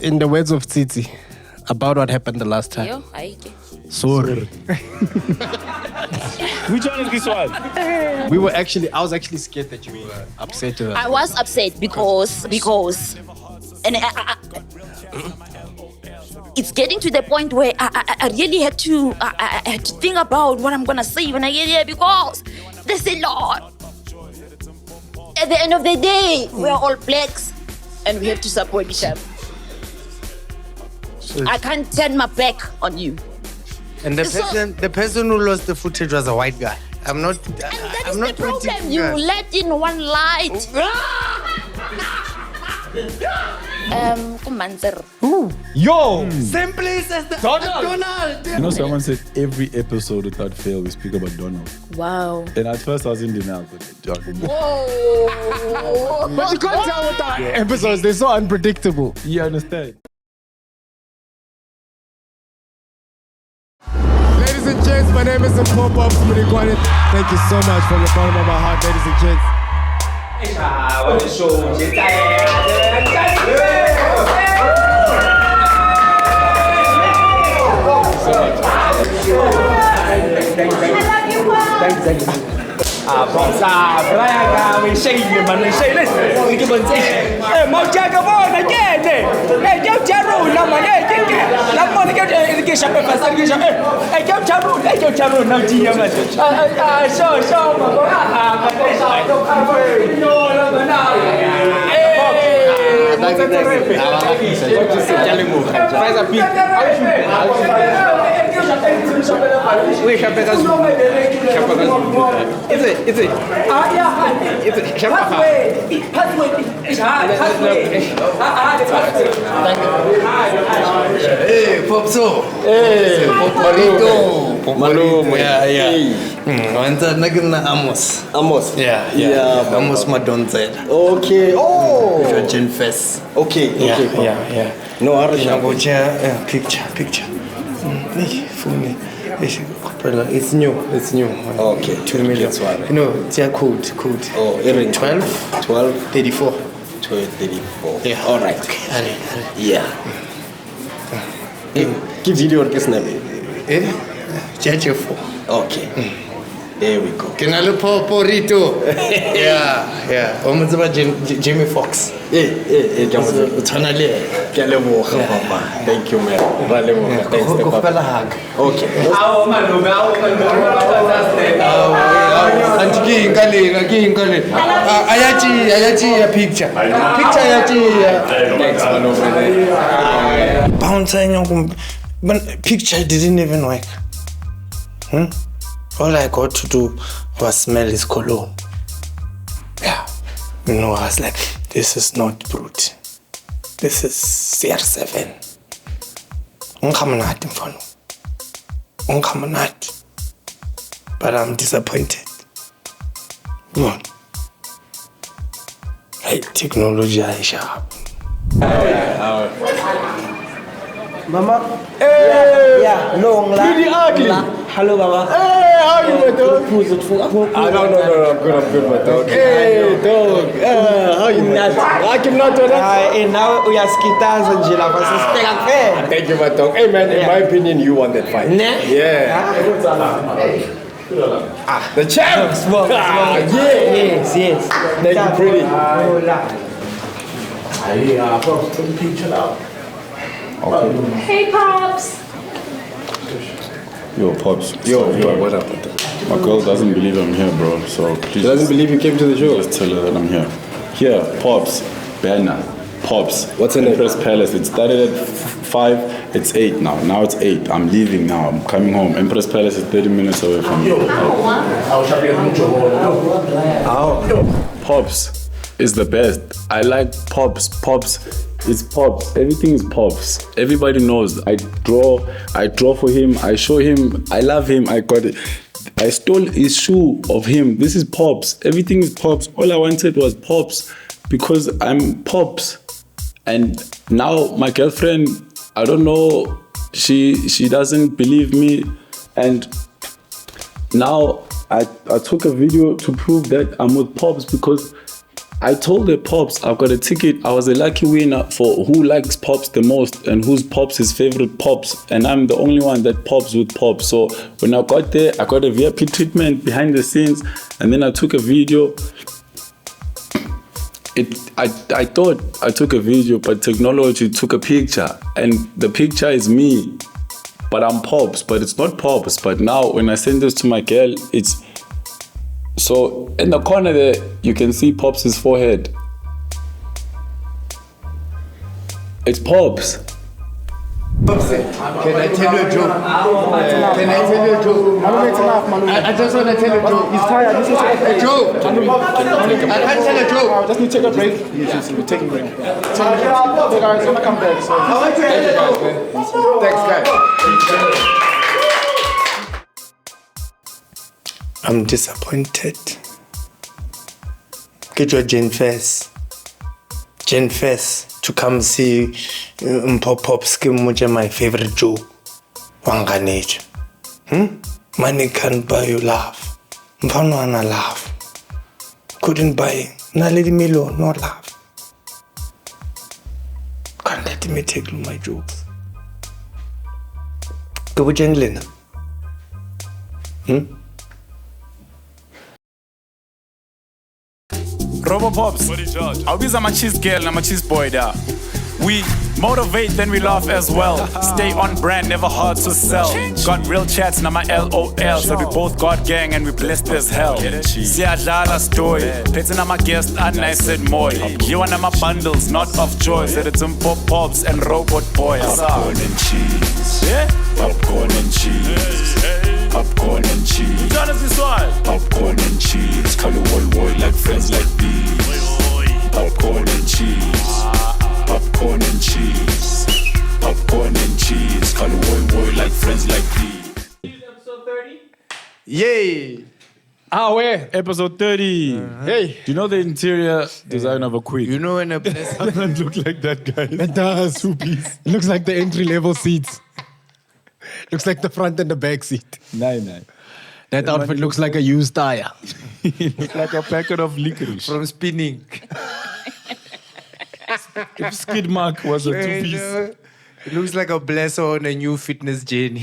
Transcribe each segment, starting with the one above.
In the words of Tsitsi, about what happened the last time. Yo, Sorry. Which one is this one? I was actually scared that you were upset with us. I was upset because and it's getting to the point where I really had to think about what I'm gonna say when I get here because there's a lot. At the end of the day, we're all blacks and we have to support each other. I can't turn my back on you. And the person who lost the footage was a white guy. I'm not. And that I'm is not the problem. critiquing You that. let in one light. Yo! Same place as the Donald. You know, someone said every episode without fail we speak about Donald. Wow. And at first I was in denial, but Whoa. But you can't tell with our episodes, they're so unpredictable. you understand? Ladies and gents, my name is Popops Munikwane. Thank you so much from the bottom of my heart, ladies and gents. Hey, Popso. Hey, Marito. Yeah. Wanta nagna Amos. Amos. Yeah. Amos Madonze. Okay. Oh. Your Gen Fest. Okay. Yeah. No, Nagoja picture. Phone. It's new. Okay. 2 million. No, it's a code. Oh, Erin. 12, 34. 34. Yeah. All right. Okay. Yeah. Give video or snap. Judge 4. Okay. There we go. Kenalo Poporito. Yeah. Almost about Jamie Foxx. Thank you, man. Thanks, hug. Okay. Ayachi picture. Thanks, man, over there. Bouncing, but picture didn't even work. All I got to do was smell his cologne. Yeah. I was like, this is not brute. This is CR7. Unkamanati mfano. Unkamanati. But I'm disappointed. What? Hey, technology is sharp. Mama. Hey! Yeah, long la. Pretty ugly. Hello, Mama. Hey, how are you, my dog? No, I'm good, my dog. Hey, dog. How are you? I cannot do that. And now we are Skitans and Jila versus Thank you, my dog. Hey, man, in my opinion, you won that fight. Yeah. The champ! Yes. Thank you, pretty. Hey, Pops. Yo, Pops. Yo, what up? My girl doesn't believe I'm here, bro. So please. She doesn't believe you came to the show. Just tell her that I'm here. Here, Pops. Banner. Pops. What's her name? Empress Palace. It started at 5. It's 8 now. Now it's 8. I'm leaving now. I'm coming home. Empress Palace is 30 minutes away from me. Pops is the best. I like Pops. Pops is Pops. Everything is Pops. Everybody knows. I draw for him. I show him. I love him. I got it. I stole his shoe of him. This is Pops. Everything is Pops. All I wanted was Pops because I'm Pops. And now my girlfriend, I don't know, she doesn't believe me. And now I took a video to prove that I'm with Pops because I told the Pops I've got a ticket. I was a lucky winner for who likes Pops the most and whose Pops his favorite Pops, and I'm the only one that pops with Pops. So when I got there, I got a VIP treatment behind the scenes, and then I took a video. I thought I took a video, but technology took a picture, and the picture is me, but I'm Pops, but it's not Pops. But now when I send this to my girl, it's so in the corner there you can see Pops' forehead. It's Pops. Can I tell you a joke? Can I tell you a joke? I just want to tell a joke. He's tired. A joke. I can't tell a joke. Just need to take a break. Yes, we're taking a break. Hey guys, when I come back. So. I want to tell you a joke. Thanks, guys. I'm disappointed. Get your Jen Fest to come see Pop Skim, which is my favorite joke. Wanganage. Money can't buy you love. Mfano love. Couldn't buy Naledi Milo, no love. Can't let me take my jokes. Go to Englina. Robo Pops, I'll be my cheese girl and my cheese boy there. We motivate, then we laugh as well. Stay on brand, never hard to sell. Got real chats, now my LOL. So we both got gang and we blessed as hell. Siyadlala story, petting on my guest and I said more. You want my bundles, not of joy. Said it's some Pops and Robot Boy. Popcorn and cheese. Yeah? Popcorn and cheese. Popcorn and cheese. Popcorn and cheese. Call you one like friends like these. Popcorn and cheese. Popcorn and cheese. Popcorn and cheese. Call you one like friends like these. Episode 30? Yay! Where? Episode 30. Hey! Do you know the interior design of a queen? You know when a blessing... doesn't look like that, guys. It does. It looks like the entry-level seats. Looks like the front and the back seat. Nine. That outfit looks like a used tire. It looks like a packet of licorice. From spinning. If Skid Mark was a two-piece. It looks like a blesser on a new fitness journey.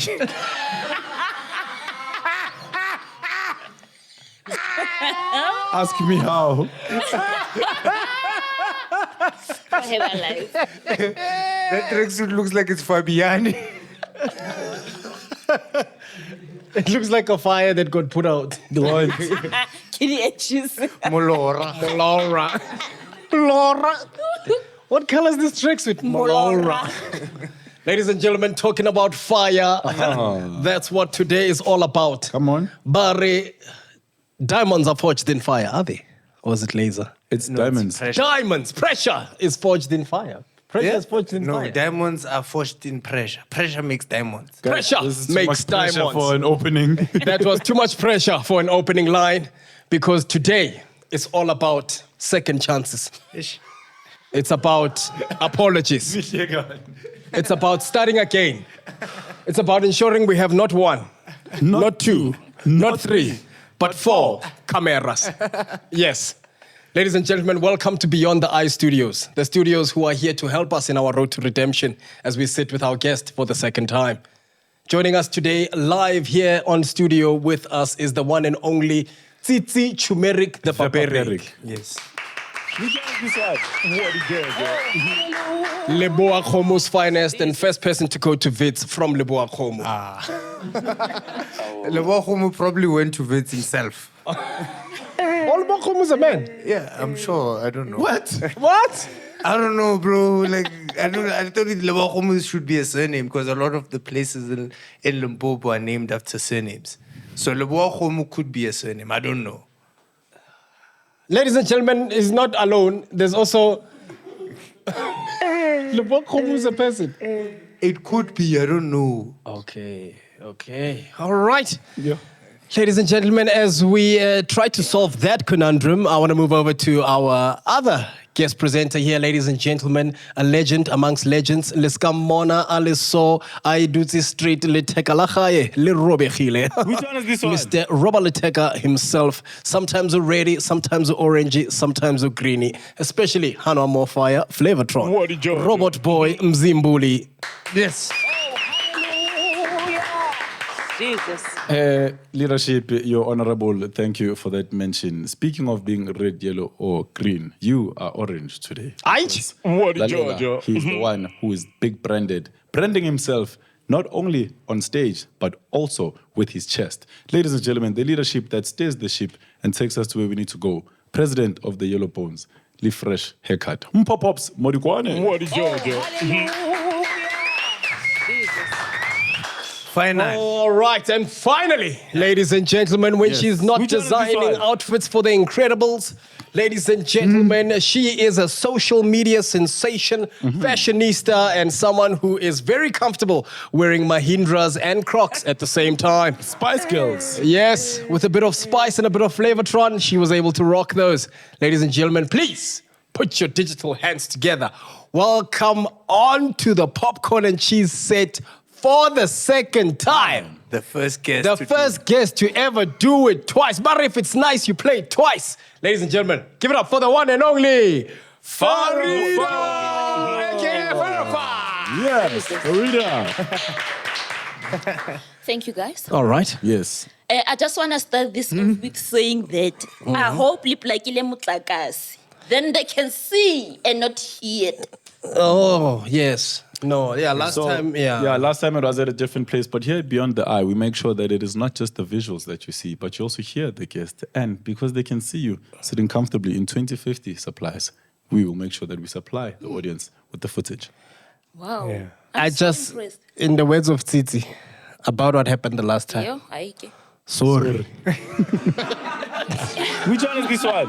Ask me how. That tracksuit looks like it's Fabiani. It looks like a fire that got put out. Kitty edges. Molora. What color is this tracksuit? Molora. Ladies and gentlemen, talking about fire. That's what today is all about. Come on. Barry, diamonds are forged in fire, are they? Or is it laser? It's diamonds. Diamonds, pressure is forged in fire. Pressure is forged in fire. No, diamonds are forged in pressure. Pressure makes diamonds. Pressure This is too makes much pressure diamonds. for an opening. That was too much pressure for an opening line because today is all about second chances. It's about apologies. It's about starting again. It's about ensuring we have not one, not two, not three, but 4 cameras. Yes. Ladies and gentlemen, welcome to Beyond the Eye Studios, the studios who are here to help us in our road to redemption as we sit with our guest for the second time. Joining us today live here on studio with us is the one and only Tsitsi Chumeric the Barbaric. Yes. Leboa Khomo's finest and first person to go to Wits from Leboa Khomo. Leboa Khomo probably went to Wits himself. Leboa Khomo's a man. Yeah, I'm sure. I don't know. What? I don't know, bro. Like, I thought Leboa Khomo should be a surname because a lot of the places in Limpopo are named after surnames. So Leboa Khomo could be a surname. I don't know. Ladies and gentlemen, he's not alone. There's also Leboa Khomo is a person. It could be. I don't know. Okay. All right. Yeah. Ladies and gentlemen, as we try to solve that conundrum, I want to move over to our other guest presenter here, ladies and gentlemen, a legend amongst legends. Leskamona Aliso, Aidutsi Street, Liteka Lachaye, Lirobechile. Which one is this one? Mr. Robert Liteka himself, sometimes a reddy, sometimes a orangey, sometimes a greeny, especially Hana Morfire, Flavortron, What did you do? Robot Boy, Mzimbuli. Yes. Jesus. Leadership, Your Honorable, thank you for that mention. Speaking of being red, yellow, or green, you are orange today. Aight. What did you Lalela, do? he's the one who is big branded, branding himself not only on stage, but also with his chest. Ladies and gentlemen, the leadership that steers the ship and takes us to where we need to go. President of the Yellow Bones, Lee Fresh Haircut. Pops, Morikwane. What did you do? Finally. All right, and finally, ladies and gentlemen, when she's not Which one is this designing one? outfits for the Incredibles, ladies and gentlemen, she is a social media sensation, fashionista, and someone who is very comfortable wearing Mahindras and Crocs at the same time. Spice Girls. Yes, with a bit of spice and a bit of Flavortron, she was able to rock those. Ladies and gentlemen, please put your digital hands together. Welcome on to the Popcorn and Cheese set for the second time. The first guest. The to first guest to ever do it twice. But if it's nice, you play it twice. Ladies and gentlemen, give it up for the one and only Farida, aka Pharoah Fi. Yes, Farida. Thank you, guys. All right. Yes. I just want to start this off with saying that I hope liplakile mutlakasi. Then they can see and not hear. Oh, yes. No, yeah, last time it was at a different place. But here at Beyond the Eye, we make sure that it is not just the visuals that you see, but you also hear the guest. And because they can see you sitting comfortably in 2050 supplies, we will make sure that we supply the audience with the footage. Wow. Yeah. I'm so just, impressed. in the words of Tsitsi, about what happened the last time. Yo, aike. Sorry. Which one is this one?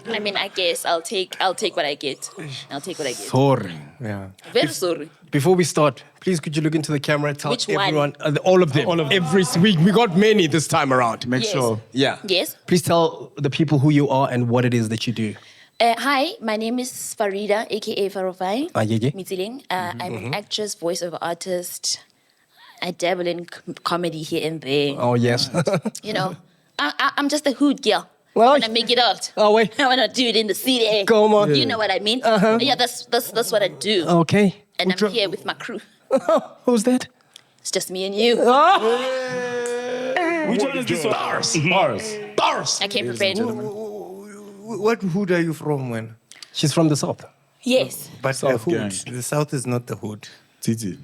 I mean, I guess I'll take what I get. I'll take what I get. Sorry. Yeah. Very sorry. Before we start, please could you look into the camera, tell Which one? everyone, all of them, every week. We got many this time around. Make Yes. sure. Yeah. Yes. Please tell the people who you are and what it is that you do. Hi, my name is Farida, aka Pharoah Fi. Yeye. Mitziling. I'm an actress, voiceover artist. I dabble in comedy here and there. Oh, yes. You know, I'm just a hood girl. Well, I want to make it out. Oh, wait. I want to do it in the city. Come on. You know what I mean? Yeah, that's what I do. Okay. And I'm here with my crew. Who's that? It's just me and you. Which one is this one? Bars. I came prepared. What hood are you from, man? She's from the south. Yes. But South the hood. gang. The south is not the hood. Titi.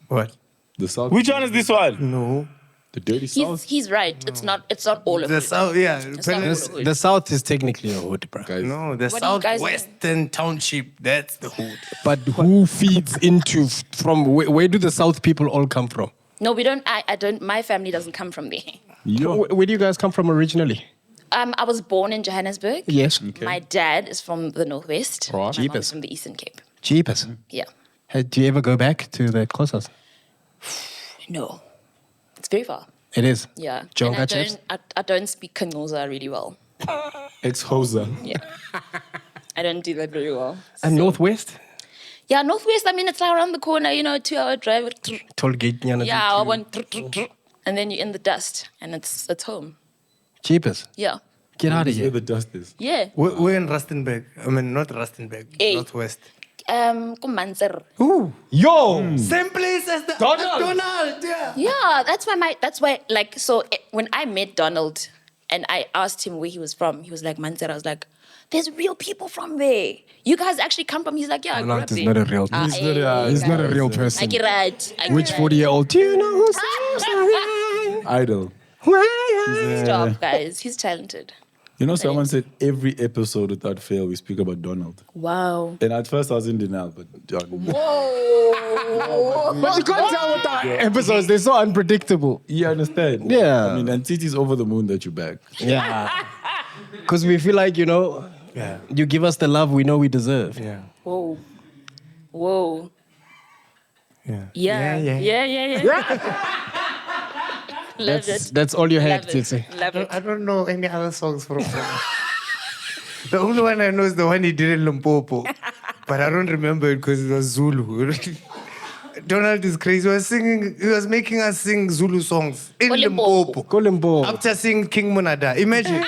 What? The South. Which one is this one? No. The dirty South. He's right. It's not all of The it. south, yeah. It's not all of it. The south is technically a hood, bro. Guys. No, the What do you guys do? southwestern township, that's the hood. But who feeds into, from, where do the south people all come from? No, we don't. I don't. My family doesn't come from there. Yo. Where do you guys come from originally? I was born in Johannesburg. Yes. My dad is from the northwest. Right. My mom Jeepers. is from the Eastern Cape. Jeepers. Yeah. Hey, do you ever go back to the Xhosas? No, it's very far. It is. Yeah. And Jonga I chips? I don't speak Kanoza really well. Ex-hoser. Yeah. I don't do that very well. And northwest? Yeah, northwest. I mean, it's like around the corner. 2-hour drive. Tollgate. Yeah, I went, and then you're in the dust, and it's home. Jeepers. Yeah. Get out of Where here. the dust is. Yeah. We're in Rustenburg. I mean, not Rustenburg, Hey. northwest. Kumanzer. Yo! Same place as the Donald. Donald, yeah. Yeah, that's why when I met Donald and I asked him where he was from, he was like Manzera. I was like, there's real people from there. You guys actually come from, he's like, yeah, I grew Donald up is there. not a real He's not a real I person. get right. Which 40-year-old? Do you know who's so Idol. Stop, guys. He's talented. You know, someone said every episode without fail, we speak about Donald. Wow. And at first I was in denial, but Whoa. But you can't tell with the episodes, they're so unpredictable. you understand? Yeah. I mean, and Titi's over the moon that you're back. Yeah. Because we feel like, Yeah. you give us the love we know we deserve. Yeah. Whoa. Whoa. Yeah. Yeah. Yeah. Love it. That's all you had, Love it. Titsi. Love it. I don't know any other songs from him. The only one I know is the one he did in Limpopo. But I don't remember it because it was Zulu. Donald is crazy. He was making us sing Zulu songs in Limpopo. Kolimbo. After singing King Monada. Imagine.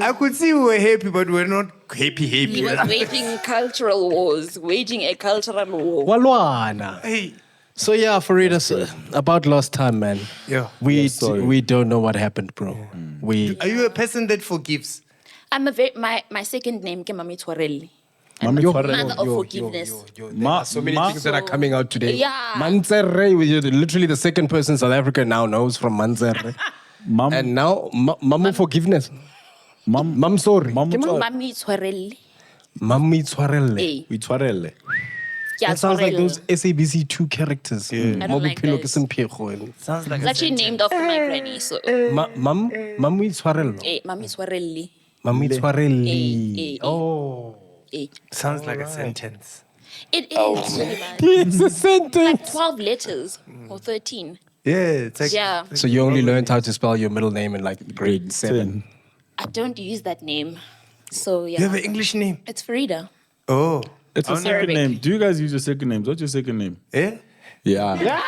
I could see we were happy, but we're not happy. He was waging cultural wars, waging a cultural war. Walwana. Hey. So yeah, Farida, about last time, man. Yeah. We don't know what happened, bro. Are you a person that forgives? I'm my second name is Mami Twarelli. Mami Mother of forgiveness. So many things that are coming out today. Yeah. Manzerre, literally the second person South Africa now knows from Manzerre. And now, Mamu forgiveness. Mam sorry. Mami Twarelli. Mami Twarelle. Hey. We twarelle. Yeah, That sounds like Twarelli. those SABC 2 characters. I don't like those. Sounds like It's actually named after my granny, so. Mami Twarelle. Hey, Mami Twarelli. Mami Twarelle. Hey. Oh. Hey. Sounds like a sentence. It is really bad. It's a sentence. Like 12 letters or 13. Yeah, it's like Yeah. So you only learned how to spell your middle name in like grade 7. I don't use that name. So, yeah. you have an English name. It's Farida. Oh, It's a second Arabic. name. Do you guys use your second names? What's your second name? eh? Yeah. Yeah.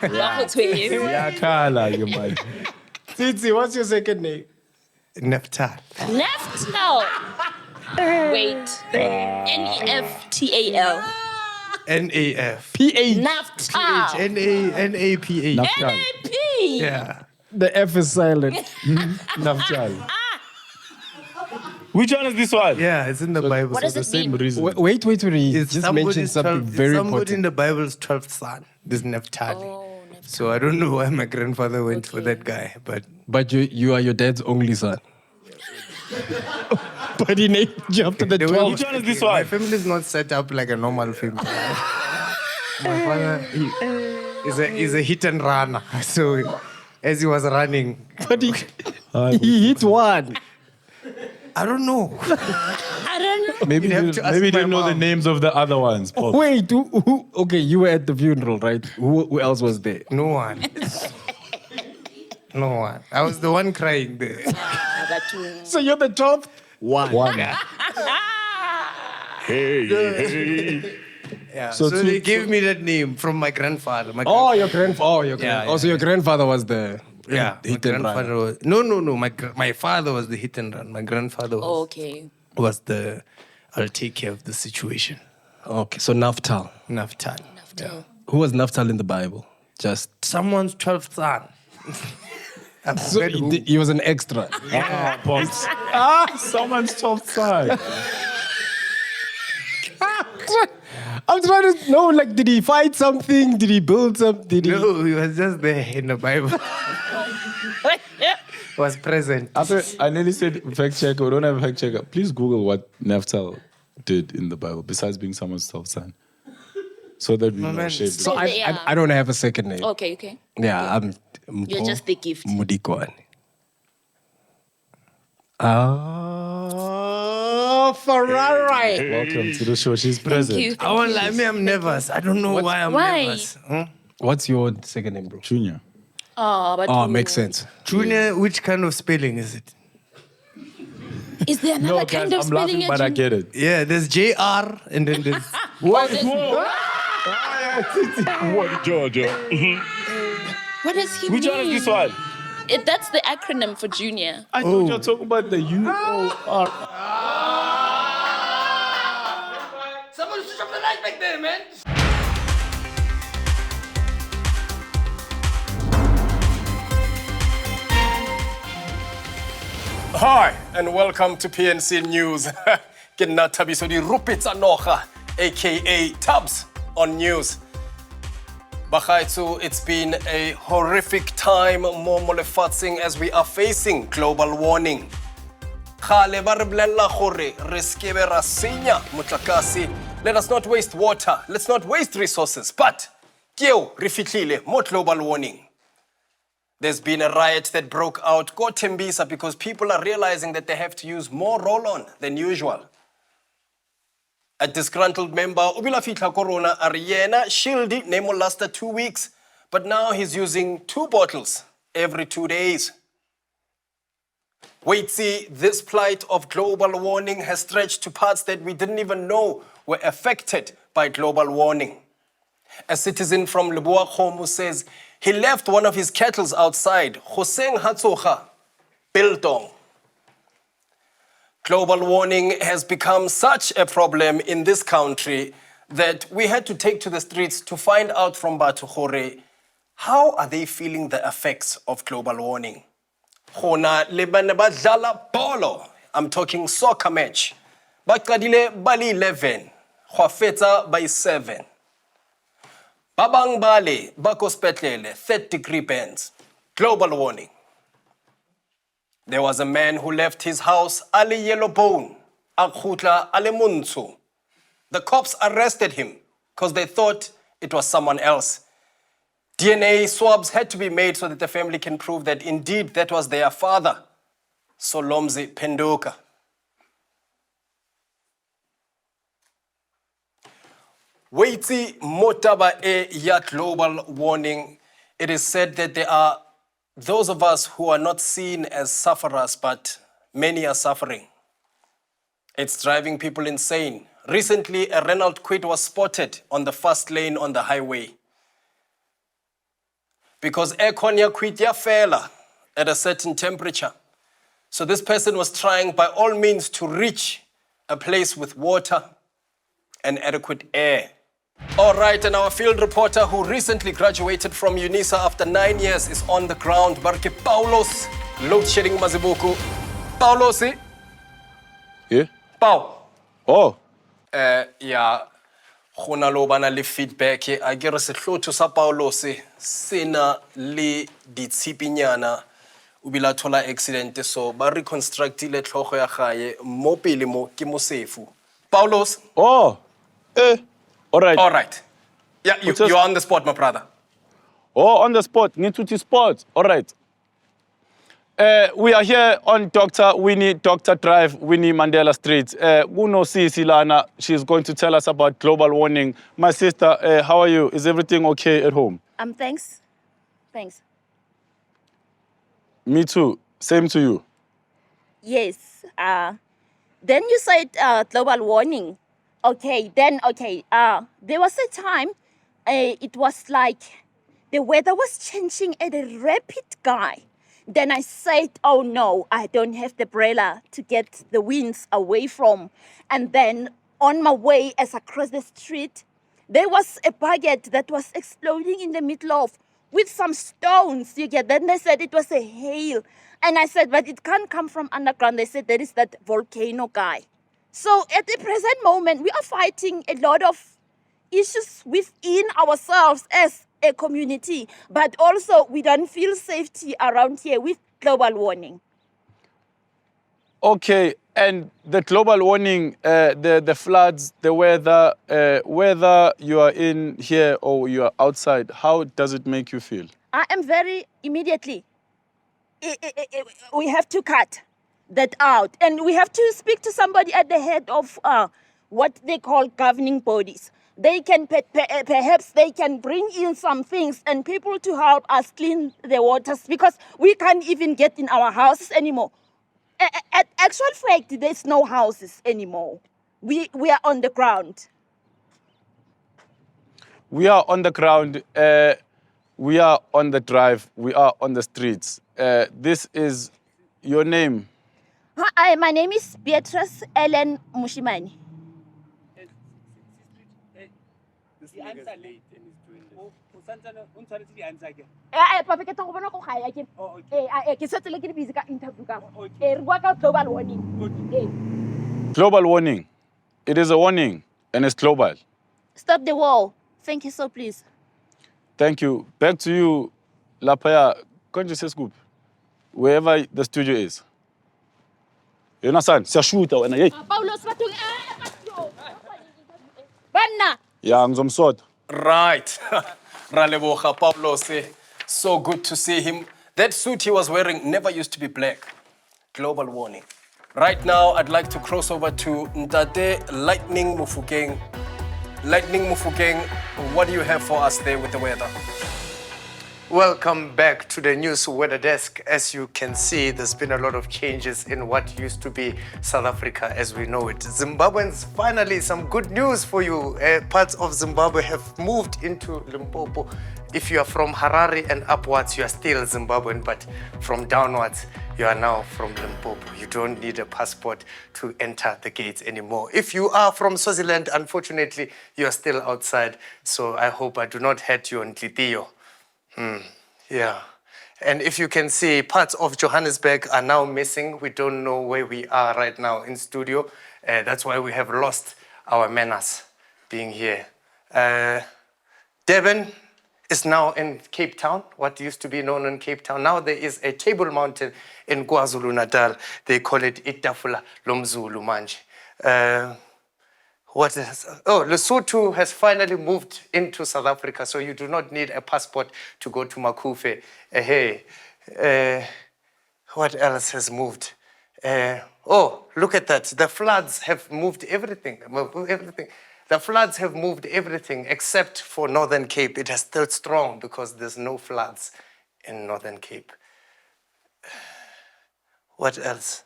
Yeah, Kala, you man. Titsi, what's your second name? Neftal. Neftal. Wait. Neftal. NAF. P-A. Naftal. NAPA. Naftal. NAP. Yeah. The F is silent. Naftal. Which one is this one? Yeah, it's in the Bible. What does The it same mean? reason. Wait. He It's just mentioned something very somebody in important. the Bible's 12th son. This Naphtali. Oh, So I don't know why my grandfather went for that guy, but But you are your dad's only son. But he named you after the the way 12. Which one is this my one? family is not set up like a normal family. My father is a hit and runner. So as he was running, But he hit one. I don't know. I don't know. Maybe You'd have you to ask maybe my didn't know the mom. names of the other ones. Pop. Wait, who? Okay, you were at the funeral, right? Who else was there? No one. No one. I was the one crying there. So you're the 12th? One. Yeah. So So, two- they gave me that name from my grandfather. My Oh, your grandfather. Yeah, Also, your grandfather was the yeah, my hit and run. grandfather was, no. My father was the hit and run. My grandfather was, Oh, okay. was the I'll take care of the situation. Okay, so Naftal. Naftal. Naftal. Who was Naftal in the Bible? Just Someone's 12th son. I so forget who. he was an extra. Pops. Someone's top side. I'm trying to know, like, did he fight something? Did he build something? Did he? No, he was just there in the Bible. Was present. I nearly said fact checker. We don't have a fact checker. Please Google what Naphtali did in the Bible besides being someone's top son. So that we know man. shape. So Yeah. I don't have a second name. Okay. Yeah, I'm. You're just the gift. Mudikwan. Oh, Ferrari. Welcome to the show. She's Thank present. you. I won't lie, I'm nervous. I don't know why I'm Why? nervous. Huh? What's your second name, bro? Junior. Oh, but Oh, makes sense. Junior, which kind of spelling is it? Is there another No, kind guys, of I'm spelling laughing, but I get it. Yeah, there's JR and then there's. What? What, Georgia? What does he Which mean? one is this one? That's the acronym for junior. I thought you're talking about the UOR. Someone switch off the light back there, man. Hi, and welcome to PNC News. Ke nna Thabiso di Rupitsa Noga, aka Tubbs on news. Bagaitsu, it's been a horrific time mo lefatsheng as we are facing global warming. Kgale ba re bolella gore re ske be ra senya motlakase. Let us not waste water, let's not waste resources, but keo re fihlile mo global warming. There's been a riot that broke out ko Tembisa because people are realizing that they have to use more roll-on than usual. A disgruntled member, ubila fitla corona ariena, shieldy, name will last 2 weeks, but now he's using 2 bottles every 2 days. Wait, see, this plight of global warming has stretched to parts that we didn't even know were affected by global warming. A citizen from Leboa Khomo says he left one of his kettles outside, Hoseng Hatsoga, Biltong. Global warming has become such a problem in this country that we had to take to the streets to find out from Batho Gore, how are they feeling the effects of global warming? Khona le bana ba dlala bolo. I'm talking soccer match. Ba qadile bali 11, khwa fetsa by 7. Babang bale ba ko spetlele 3rd-degree burns. Global warming. There was a man who left his house ale yellow bone, a khutla ale muntsho. The cops arrested him because they thought it was someone else. DNA swabs had to be made so that the family can prove that indeed that was their father, Solomzi Penduka. Waiti motaba e ya global warming. It is said that there are those of us who are not seen as sufferers, but many are suffering. It's driving people insane. Recently, a Renault Kwid was spotted on the fast lane on the highway. Because aircon ya Kwid ya fela at a certain temperature. So this person was trying by all means to reach a place with water and adequate air. All right, and our field reporter who recently graduated from UNISA after 9 years is on the ground. Barke Paulos, Loadshedding Mazibuku. Paulos, eh? Yeah? Pau. Oh. Yeah. Khona lo bana le feedback. I get a setloto sa Paulos, sena le ditshipinyana. Ubila thola accident so ba reconstructile tlhogo ya gae mo pele mo ke mosefu. Paulos. Oh. All right. All right. Yeah, you're on the spot, my brother. Oh, on the spot. Need to spot. All right. We are here on Dr. Drive, Winnie Mandela Street. Uno Sisi Lana, she's going to tell us about global warming. My sister, how are you? Is everything okay at home? Thanks. Thanks. Me too. Same to you. Yes. Then you said global warming. Okay. There was a time it was like the weather was changing at a rapid guy. Then I said, oh no, I don't have the umbrella to get the winds away from. And then on my way as I crossed the street, there was a bucket that was exploding in the middle of with some stones. You get. Then they said it was a hail. And I said, but it can't come from underground. They said there is that volcano guy. So at the present moment, we are fighting a lot of issues within ourselves as a community, but also we don't feel safety around here with global warming. Okay, and the global warming, the floods, the weather, whether you are in here or you are outside, how does it make you feel? I am very immediately. We have to cut that out, and we have to speak to somebody at the head of what they call governing bodies. They can perhaps they can bring in some things and people to help us clean the waters, because we can't even get in our houses anymore. At actual fact, there's no houses anymore. We are on the ground. We are on the ground. We are on the drive. We are on the streets. This is your name. Hi, my name is Beatrice Ellen Mushimani. The answer late and he's doing this. Papa, ke tlo bona go ga ya ke. Ke setse le ke busy ka interview ka. Re bua ka global warming. Global warning. It is a warning and it's global. Stop the war. Thank you so please. Thank you. Back to you, Lapaya. Can't you say scoop? Wherever the studio is. You understand? Siyashuta wena hey. Paulos bathong Banna. Yeah, ngizomsoda. Right. Raleboga Paulos. So good to see him. That suit he was wearing never used to be black. Global warning. Right now, I'd like to cross over to Ntate Lightning Mufukeng. Lightning Mufukeng, what do you have for us there with the weather? Welcome back to the news weather desk. As you can see, there's been a lot of changes in what used to be South Africa as we know it. Zimbabweans, finally some good news for you. Parts of Zimbabwe have moved into Limpopo. If you are from Harare and upwards, you are still Zimbabwean, but from downwards, you are now from Limpopo. You don't need a passport to enter the gates anymore. If you are from Swaziland, unfortunately, you are still outside. So I hope I do not hurt you on Tlitiyo. Yeah. And if you can see, parts of Johannesburg are now missing. We don't know where we are right now in studio. That's why we have lost our manners being here. Durban is now in Cape Town, what used to be known in Cape Town. Now there is a table mountain in KwaZulu-Natal. They call it Itafula Lomzulu manje. What is? Oh, Lesotho has finally moved into South Africa, so you do not need a passport to go to Makufe. What else has moved? Oh, look at that. The floods have moved everything. The floods have moved everything except for Northern Cape. It has stood strong because there's no floods in Northern Cape. What else?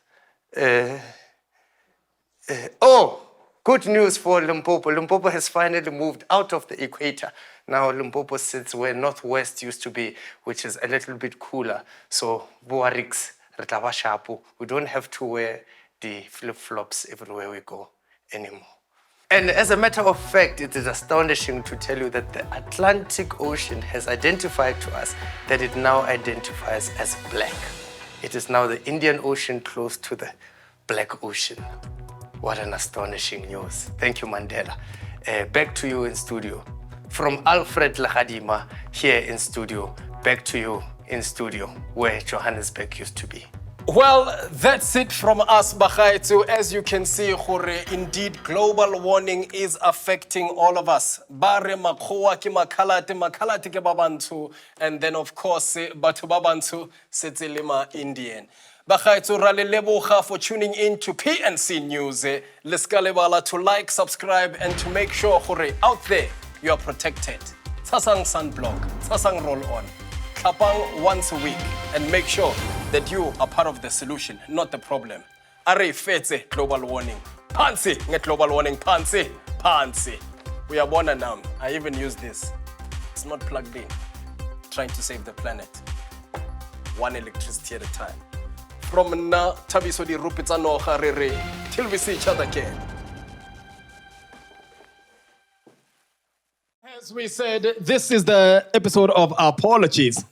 Good news for Limpopo. Limpopo has finally moved out of the equator. Now Limpopo sits where Northwest used to be, which is a little bit cooler. So, Boarix, Retavashapu, we don't have to wear the flip-flops everywhere we go anymore. And as a matter of fact, it is astonishing to tell you that the Atlantic Ocean has identified to us that it now identifies as black. It is now the Indian Ocean close to the Black Ocean. What an astonishing news. Thank you, Mandela. Back to you in studio. From Alfred Lahadima here in studio, back to you in studio, where Johannesburg used to be. Well, that's it from us, Bakhaitsu. As you can see, indeed, global warming is affecting all of us. Bare makhoa ki makalate ke babantu, and then of course, batu babantu setselima Indian. Bakhaitsu rale leboga for tuning in to PNC News. Leskalebala to like, subscribe, and to make sure out there you are protected. Tsasang sunblock, tsasang roll on. Kapang once a week, and make sure that you are part of the solution, not the problem. Are fetse global warming. Pansi, nge global warming, pansi. We are born now. I even use this. It's not plugged in. Trying to save the planet. One electricity at a time. From na tabiso di rupitsa no harere till we see each other again. As we said, this is the episode of Apologies.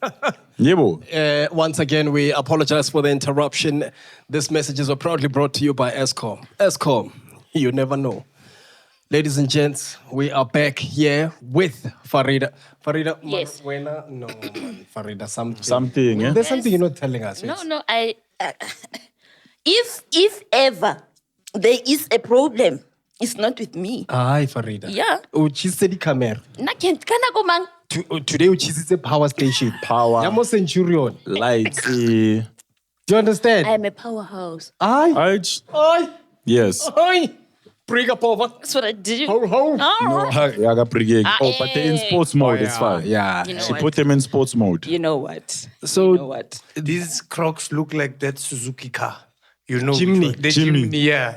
Once again, we apologize for the interruption. This messages were proudly brought to you by Eskom. Eskom, you never know. Ladies and gents, we are back here with Farida. Farida, yes. No, Farida, something. Something, eh? There's something you're not telling us. No, if ever there is a problem, it's not with me. Aye, Farida. Yeah. Uchise di camera. Kana go man. Today, uchise a power station. Power. Yamo Centurion. Lights. Do you understand? I am a powerhouse. Aye. Aye. Yes. Aye. Bring up over. That's what I do. Ho, ho. No, I got pretty but they're in sports mode. It's fine. Yeah. You know She what? put them in sports mode. You know what? So, you know what? These Crocs look like that Suzuki car. You know, Chimney. The Chimney. chimney, yeah.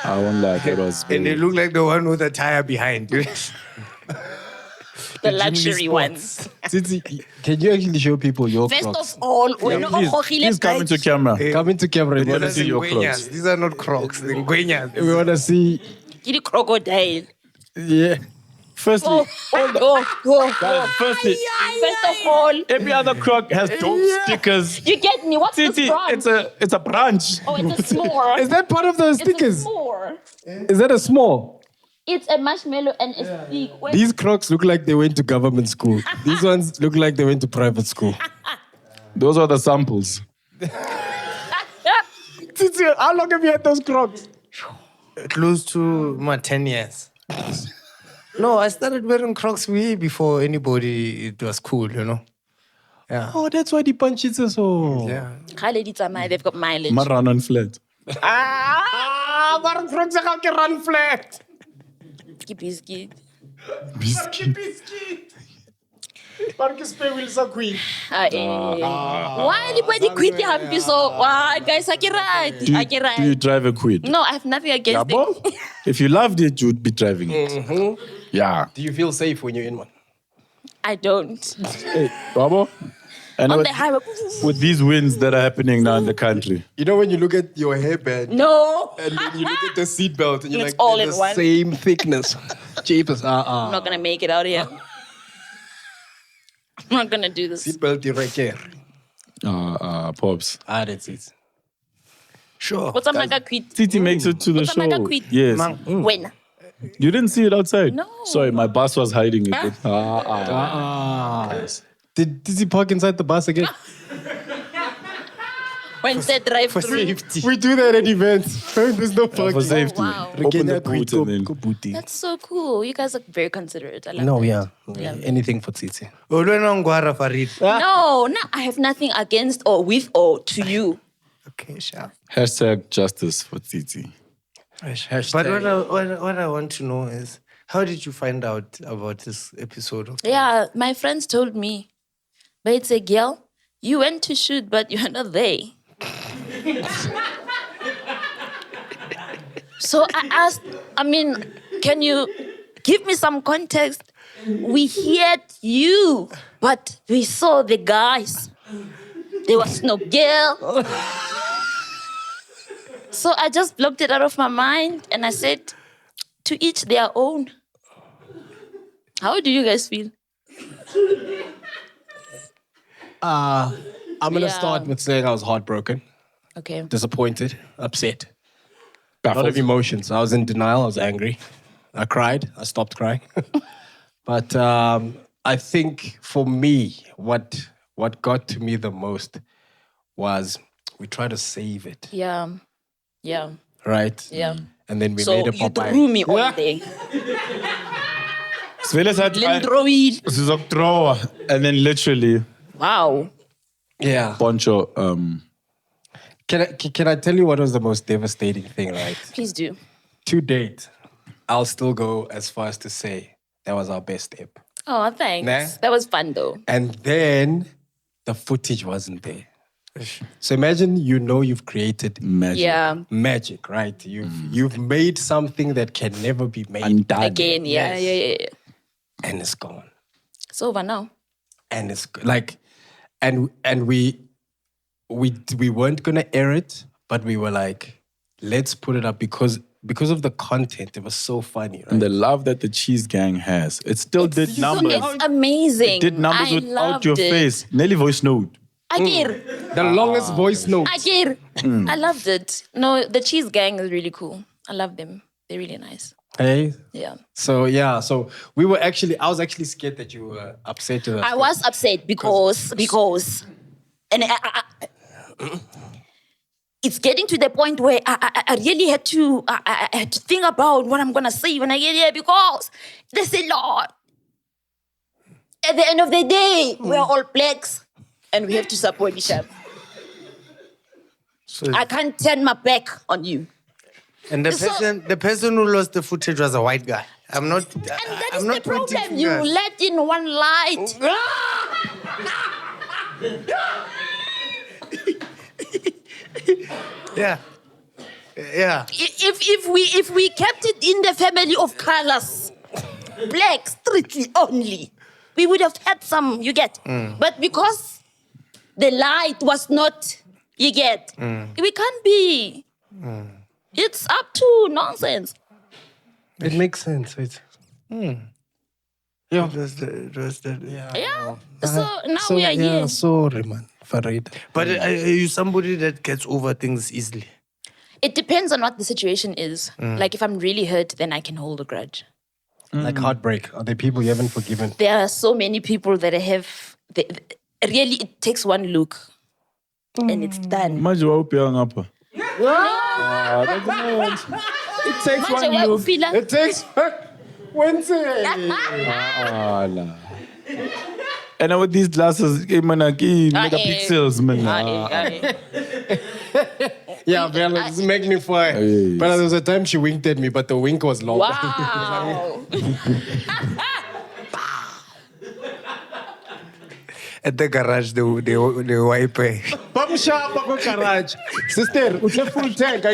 I won't lie, that was And they very... look like the one with the tire behind. The luxury ones. Titi, can you actually show people your First Crocs? of all, when Please come into camera. Come into camera. We want to Let's see see your Ngwenyas. Crocs. These are not Crocs. They're Ngwenyas. We want to see. Kitty crocodile. Yeah. Firstly, firstly, First of all, every other Croc has dope stickers. you get me. What's this Titi, brand? it's a branch. Oh, it's a s'more. Is that part of the It's a stickers? s'more. Is that a small? It's a marshmallow and a stick. Wait, These Crocs look like they went to government school. These ones look like they went to private school. Those are the samples. Titi, how long have you had those Crocs? Close to 10 years. No, I started wearing Crocs way before anybody, it was cool, you know. Yeah. Oh, that's why the punches are so. Yeah. They've got mileage. Ma run on flat. But Crocs can run flat. Biscuit. Biscuit. Marcus Pay will so quick. Why anybody quit the happy so? Why guys, I can ride. Do you drive a quid? No, I have nothing against it. If you loved it, you'd be driving it. Yeah. Do you feel safe when you're in one? I don't. Hey, Babo. And On the highway. with these winds that are happening now in the country. You know when you look at your hairband No. and then you look at the seatbelt and you're It's like, all they're in the one. same thickness. Jeepers. I'm not gonna make it out here. I'm not gonna do this. Seatbelt right here. Pops. That's it. Sure. What's up, MacG quit? Titi makes it to the What's up, show. MacG quit? Yes. When? You didn't see it outside? No. Sorry, my boss was hiding it. Did he park inside the bus again? When said drive For through. safety. We do that at events. There's no parking. For safety. wow. Open the boot and then. That's so cool. You guys are very considerate. I love No, that. yeah. Anything for Titi. Ulwena Farid. No, I have nothing against or with or to you. Okay, sure. Hashtag justice for Titi. But what I want to know is, how did you find out about this episode of Yeah, my friends told me. But it's a girl. You went to shoot, but you're not there. So I asked, can you give me some context? We heard you, but we saw the guys. There was no girl. So I just blocked it out of my mind and I said, to each their own. How do you guys feel? I'm going to Yeah. start with saying I was heartbroken, Okay. disappointed, upset. A lot of emotions. I was in denial. I was angry. I cried. I stopped crying. But I think for me, what got to me the most was we tried to save it, Yeah. Yeah. right? Yeah. And then we So made a you Popeye. threw me all day. And then literally, Wow. Yeah. Poncho, Can I tell you what was the most devastating thing, right? Please do. To date, I'll still go as far as to say that was our best step. Oh, thanks. Nah. That was fun though. And then the footage wasn't there. So imagine you've created magic. Yeah. magic, right? You've made something that can never be made Undone. Again, yeah, Yes. yeah. and it's gone. It's over now. And it's like, and we weren't gonna air it, but we were like, let's put it up because of the content. It was so funny, right? And the love that the Cheese Gang has. It still did numbers. It's amazing. It did numbers I without loved your it. face. Nelly voice note. Agir. The longest voice note. Agir. I loved it. No, the Cheese Gang is really cool. I love them. They're really nice. Hey. Yeah. So I was actually scared that you were upset with us. I was upset because and it's getting to the point where I really had to think about what I'm gonna say when I get here because there's a lot. At the end of the day, we're all blacks and we have to support each other. So, I can't turn my back on you. and the person who lost the footage was a white guy. I'm not. And that I'm is not the problem. pointing You fingers. let in one light. Yeah. Yeah. If we kept it in the family of colors, black strictly only, we would have had some, you get. But because the light was not, you get, we can't be. It's up to nonsense. It makes sense. Yeah. It was the, Yeah. So now we are yeah, here. sorry, man. Farid. But are you somebody that gets over things easily? It depends on what the situation is. Like if I'm really hurt, then I can hold a grudge. Like heartbreak. Are there people you haven't forgiven? There are so many people that really, it takes one look and it's done. Manje wawupheka ngapha. It takes Manje, why one look. ufila? It takes Wednesday. And with these glasses, megapixels, man. Yeah, man, it's magnify. Yes. But there was a time she winked at me, but the wink was long. Wow. At the garage, the wipe. Bamshapa go garage. Sister, it's a full tank.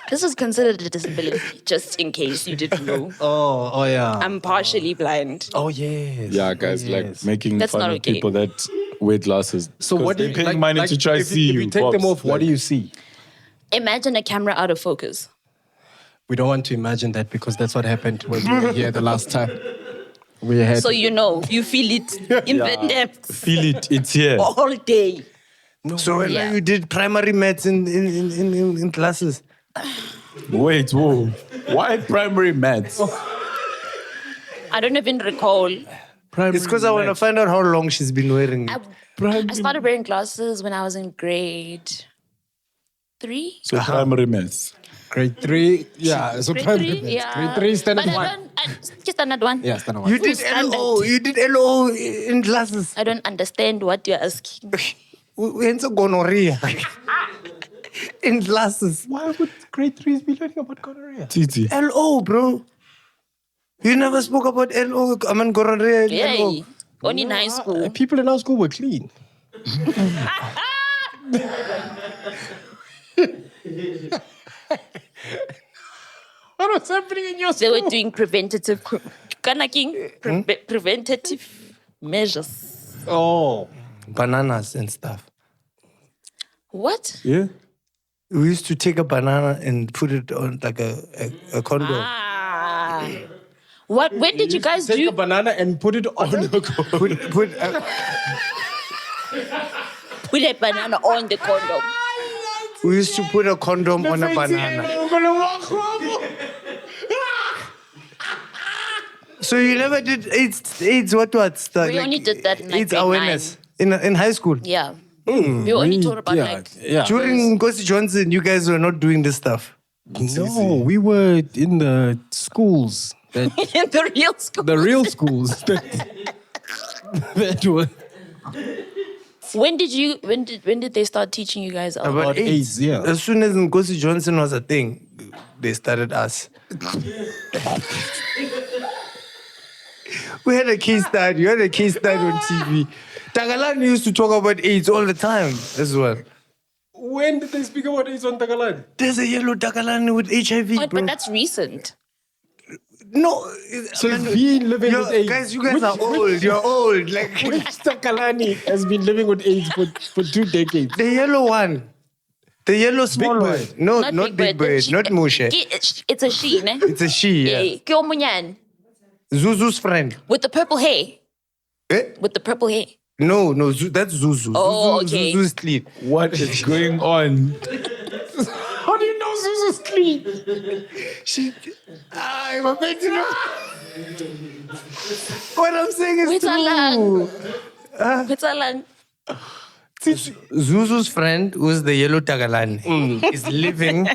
This is considered a disability, just in case you didn't know. Oh yeah. I'm partially blind. Oh yes. Yeah, guys, like making That's fun not of okay. people that wear glasses. So 'Cause what do they you paying money to try if see if you? you take them Pops, off, what do you see? Imagine a camera out of focus. We don't want to imagine that because that's what happened when we were here the last time. We had So you know, you feel it in the depths Feel it, it's here. all day. So when Yeah. you did primary maths in classes, Wait, whoa. Why primary maths? I don't even recall. it's because I want to find out how long she's been wearing it. I started wearing glasses when I was in grade 3. So primary maths. grade 3. Yeah, so Grade primary 3, maths. yeah. Grade 3, standard But 1. just another one. Yeah, standard 1. You did Standard. LO. You did LO in classes. I don't understand what you're asking. We went to gonorrhea in classes. Why would grade 3s be learning about gonorrhea? Titi. LO, bro. You never spoke about LO. I mean gonorrhea. and Yay. LO. Only in high school. People in our school were clean. What was happening in your They school? were doing preventative measures. Oh. Bananas and stuff. What? Yeah? We used to take a banana and put it on like a condom. Ah. What? When did you guys Take do? a banana and put it on the Put Put a banana on the condom. we used to put a condom on a banana. So you never did AIDS what? We only did that in, like, AIDS grade awareness in high school. Yeah. We only talked about like yeah. During Ngozi Johnson, you guys were not doing this stuff. No, we were in the schools. in the real school. The real schools. that were When did they start teaching you guys about AIDS, yeah. As soon as Ngozi Johnson was a thing, they started us. We had a case study. You had a case study on TV. Tagalani used to talk about AIDS all the time as well. When did they speak about AIDS on Tagalani? There's a yellow Tagalani with HIV, But, bro. that's recent. No. So it's been living with AIDS. Guys, you guys are old. You're old. Like Which Takalani has been living with AIDS for 2 decades? the yellow one. The yellow small one. Bird. No, not Big Bird. Not Moshe. It's a she, ne? It's a she, yeah. Ke omunyan. Zuzu's friend. With the purple hair. Eh? With the purple hair. No, that's Zuzu. Oh, okay. Zuzu's clean. What is going on? How do you know Zuzu's clean? I'm afraid to know. What I'm saying is Wait, true. Alan. Zuzu's friend, who's the yellow Tagalani, is living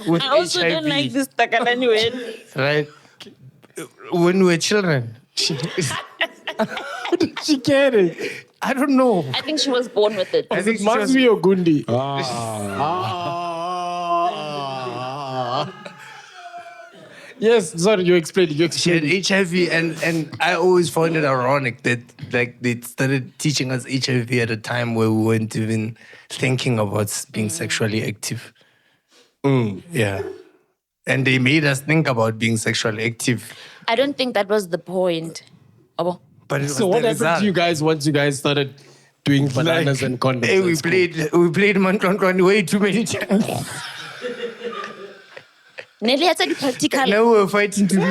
with I also HIV. don't like this Takalani word. Right? When we were children. How did she get it? I don't know. I think she was born with it. I think she was- Matsui or Gundi? Yes, sorry, you explained it. She had HIV, and I always found it ironic that like they started teaching us HIV at a time where we weren't even thinking about being sexually active. Yeah. And they made us think about being sexually active. I don't think that was the point. Abo. But it was So what the happened result. to you guys once you guys started doing bananas and condoms? Hey, we at school? played Mantlon way too many times. Nelly had said practical. Now we're fighting to be.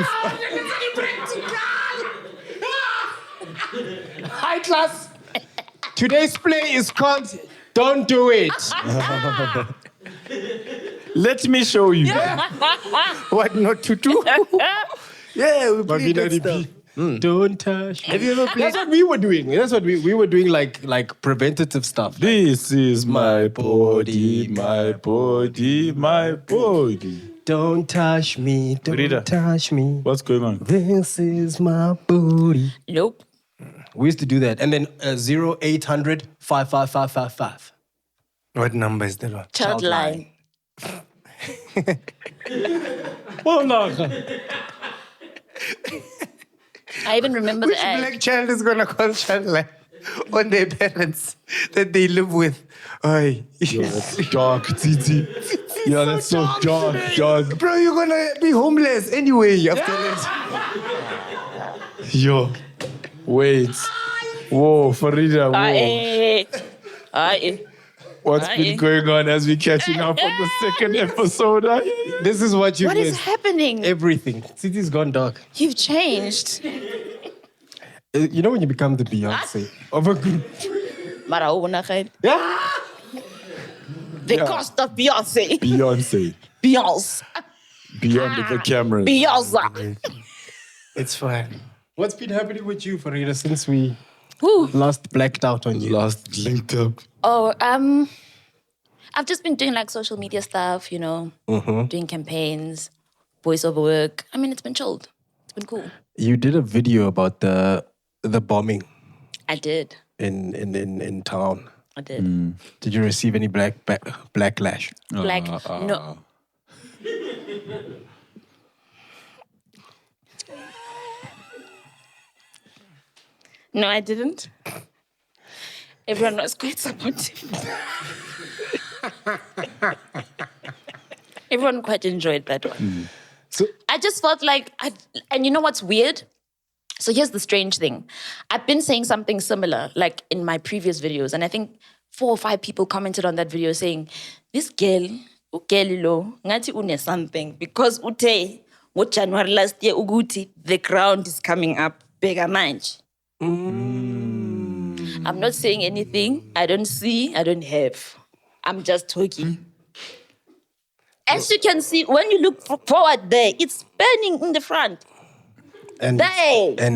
Hi class. Today's play is called Don't Do It. Let me show you. What not to do? Yeah, we played that stuff. Don't touch. Have you ever played? That's what we were doing. That's what we were doing, like preventative stuff. This is my body, my body, my body. Don't touch me, don't Rita. touch me. What's going on? This is my booty. Nope. We used to do that. And then 0800 55555. What number is that one? Child line. I even remember Which the ad. black child is gonna call child line on their parents that they live with? Oi. Yo, that's dark, Titi. Yeah, that's so dark, dog. Bro, you're gonna be homeless anyway after that. Yo, wait. Whoa, Farida, whoa. What's been going on as we catching up on the second episode? This is what you What is missed. happening? Everything. City's gone dark. You've changed. You know when you become the Beyonce of a group? Mara ubonakala. The cost of Beyonce. Beyonce. Beyonce. Beyond the cameras. Beyonce. It's fine. What's been happening with you, Farida, since we Whew. last blacked out on you? Last linked up. Oh, I've just been doing like social media stuff, you know, doing campaigns, voiceover work. I mean, it's been chilled. It's been cool. You did a video about the bombing I did. in town. I did. Did you receive any backlash? Like, no. No, I didn't. Everyone was quite supportive. Everyone quite enjoyed that one. So I just felt like, and you know what's weird? So here's the strange thing. I've been saying something similar, like in my previous videos, and I think 4 or 5 people commented on that video saying, this girl, Ukelilo, ngati une something, because ute, what January last year, uguti, the ground is coming up, bigger manch. I'm not saying anything. I don't see, I don't have. I'm just talking. As you can see, when you look forward there, it's burning in the front. and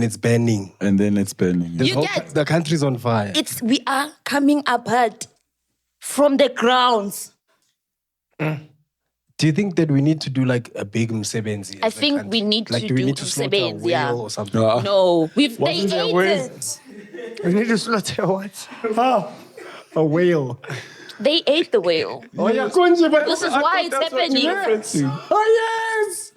it's burning. And then it's burning. This You whole get- the country's on fire. We are coming apart from the grounds. Do you think that we need to do like a big msebenzi? I think we need like, to do we do need to slaughter a msebenzi, whale yeah. or something? No, they Wasn't there ate ways? it. We need to slaughter what? A whale. They ate the whale. Oh yeah, This is why it's happening. Oh yes.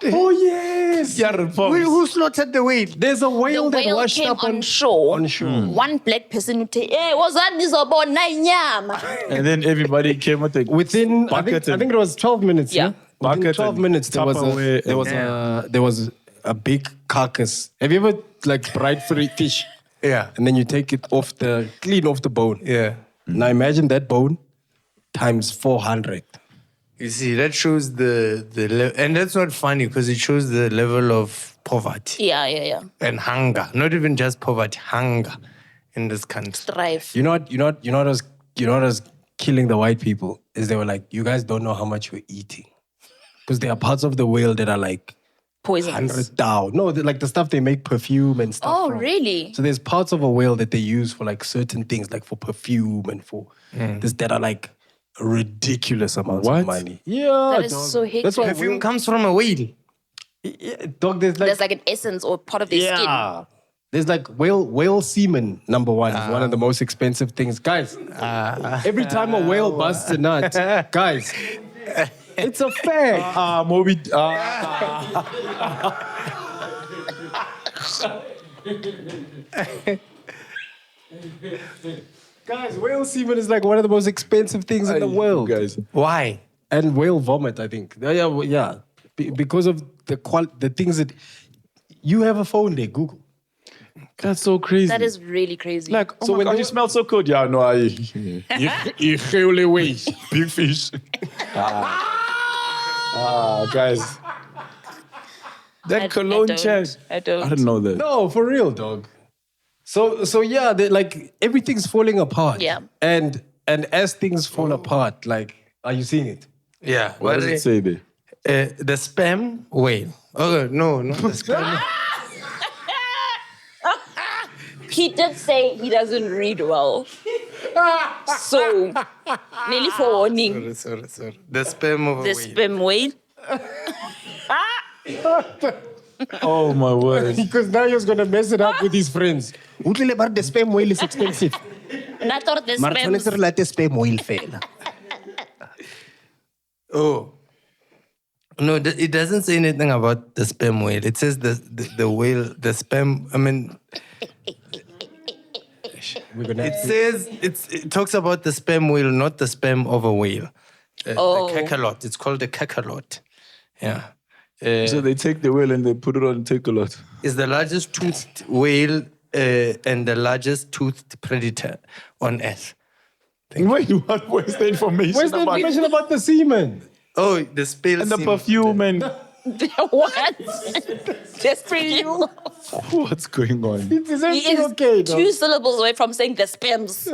Oh yes. Who slaughtered the whale? There's a The whale that whale washed came up on shore. On shore. One black person would say, hey, what's that? Nyama. And then everybody came with a Within I bucket think it was 12 minutes. Yeah. Within Bucket 12 and minutes there was Tupperware there was a big carcass. Have you ever like fried fish? Yeah. And then you take it clean off the bone. Yeah. Now imagine that bone times 400. You see, that shows the level, and that's not funny because it shows the level of poverty Yeah. and hunger. Not even just poverty, hunger in this country. Strife. You know what was killing the white people is they were like, you guys don't know how much we're eating. Because there are parts of the whale that are like Poisonous. 100 down. No, like the stuff they make perfume and stuff Oh, from. really? So there's parts of a whale that they use for like certain things, like for perfume and for this that are like ridiculous amounts of money. Yeah, That is dog. so hectic. That's why Perfume comes from a whale. dog. There's like an essence or part of their skin. There's like whale semen. Number one is one of the most expensive things, guys. Every time a whale busts a nut, guys, it's a fact. Moby. Guys, whale semen is like one of the most expensive things in the world. Guys. Why? And whale vomit, I think. Yeah. Because of the things that you have a phone there, Google. That's so crazy. That is really crazy. like, oh so my God, you smell so good. Yeah, no, You really wish. big fish. Guys. That cologne chat. I don't. I didn't know that. No, for real, dog. So yeah, like everything's falling apart. Yeah. And as things fall apart, like, are you seeing it? Yeah. What does it say there? The spam whale. Oh, no, not the spam. He did say he doesn't read well. So, nearly for warning. Sorry. The spam of a The whale. sperm whale. Oh my word. Because now you're going to mess it up with his friends. Utlile bar the spam whale is expensive. Not all the Maar tshwanetse re late spam whale fela. Oh. No, it doesn't say anything about the spam whale. It says the whale, the spam, I mean... It talks about the spam whale, not the spam of a whale. The cachalot. It's called the cachalot. Yeah. So they take the whale and they put it on Take-A-Lot. It's the largest toothed whale and the largest toothed predator on Earth. Where's the information? Where's the information about the semen? Oh, the spale And the semen. perfume and... What? Just for you. What's going on? Is He everything is okay? 2 syllables away from saying the spams.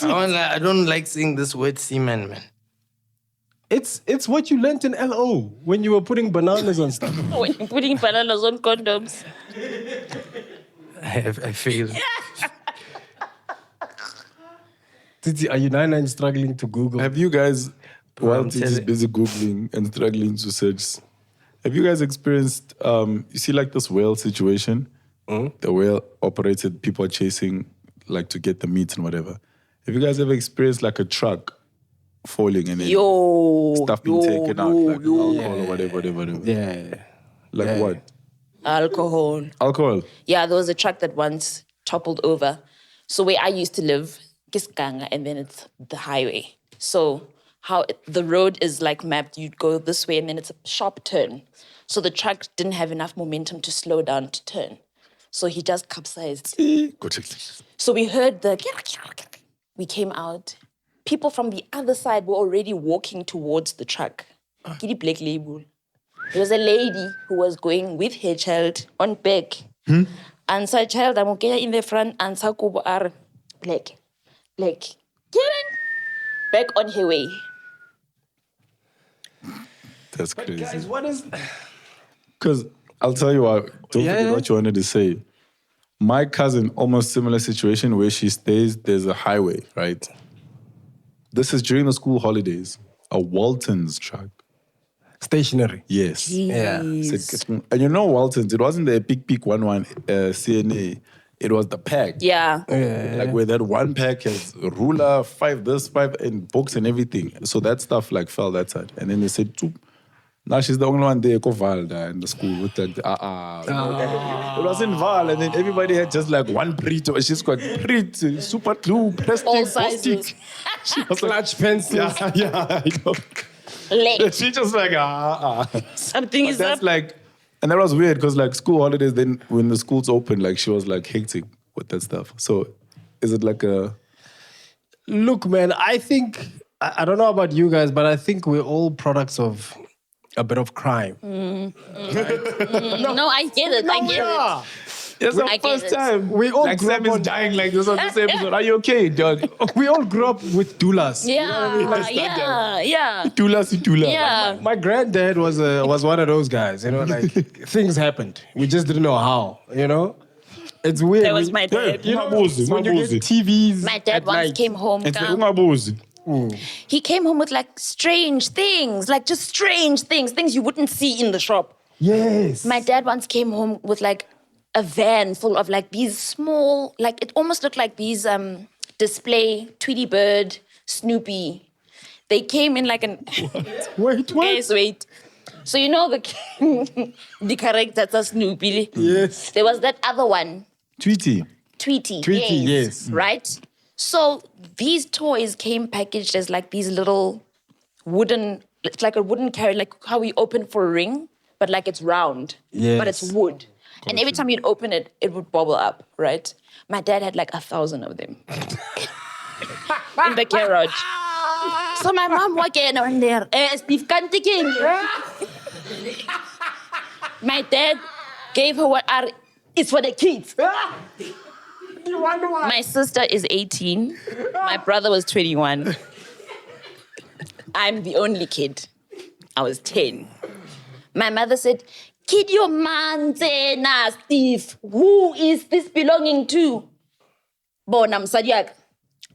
I don't like saying this word semen, man. It's what you learnt in LO when you were putting bananas on stuff. When you're putting bananas on condoms. I failed. Titi, are you now struggling to Google? Have you guys, while I'm Titi's telling- busy Googling and struggling to search, have you guys experienced, you see like this whale situation? The whale operated, people are chasing like to get the meat and whatever. Have you guys ever experienced like a truck falling and then stuff being taken out, like alcohol or whatever? Yeah. Like what? Alcohol. Alcohol. Yeah, there was a truck that once toppled over. So where I used to live, Kiskanga, and then it's the highway. So the road is like mapped. You'd go this way and then it's a sharp turn. So the truck didn't have enough momentum to slow down to turn. So he just capsized. So we heard we came out. People from the other side were already walking towards the truck. Kitty Black Label. There was a lady who was going with her child on back. And so child, I'm okay in the front, and Sakubo are black. Get in. Back on her way. That's crazy. Guys, what is... Because I'll tell you what, don't forget what you wanted to say. My cousin, almost similar situation where she stays, there's a highway, right? This is during the school holidays. A Walton's truck. Stationary. Yes. Yeah. And you know Walton's, it wasn't the Peak 11 CNA. It was the pack. Yeah. Like where that one pack has ruler, 5 this, 5, and books and everything. So that stuff like fell that side. And then they said, now she's the only one there, go Valda in the school with like, It was in Val, and then everybody had just like one Prit. She's got Prit, super glue, plastic, All sizes. plastic. She was Clutch pencils. Yeah, I know. She just like, Something is that's up. like, and that was weird because like school holidays, then when the schools opened, like she was like hectic with that stuff. So is it like a... Look, man, I think, I don't know about you guys, but I think we're all products of a bit of crime. No, I get it. I get it. It's the I get first it. time. We all Like grew Sam up is on... dying like this on this episode. Are you okay, dog? We all grew up with doulas. Yeah. Tula. Yeah. My granddad was one of those guys, you know, like things happened. We just didn't know how, you know? It's weird. That was my dad. You know, when you get TVs My dad at once night, came home. He came home with like strange things, like just strange things you wouldn't see in the shop. Yes. My dad once came home with like a van full of like these small, like it almost looked like these display Tweety Bird, Snoopy. They came in like an... Wait. Guys, wait. So you know the characters are Snoopy. Yes. There was that other one. Tweety, yes. Right? So these toys came packaged as like these little wooden, it's like a wooden carrot, like how we open for a ring, but like it's round. Yes. But it's wood. And every time you'd open it, it would bubble up, right? My dad had like 1,000 of them in the garage. So my mom walked in on there, Steve teka-teking. My dad gave her what are, it's for the kids. My sister is 18. My brother was 21. I'm the only kid. I was 10. My mother said, "Kid your man, Steve. Who is this belonging to?" Bona msadiak.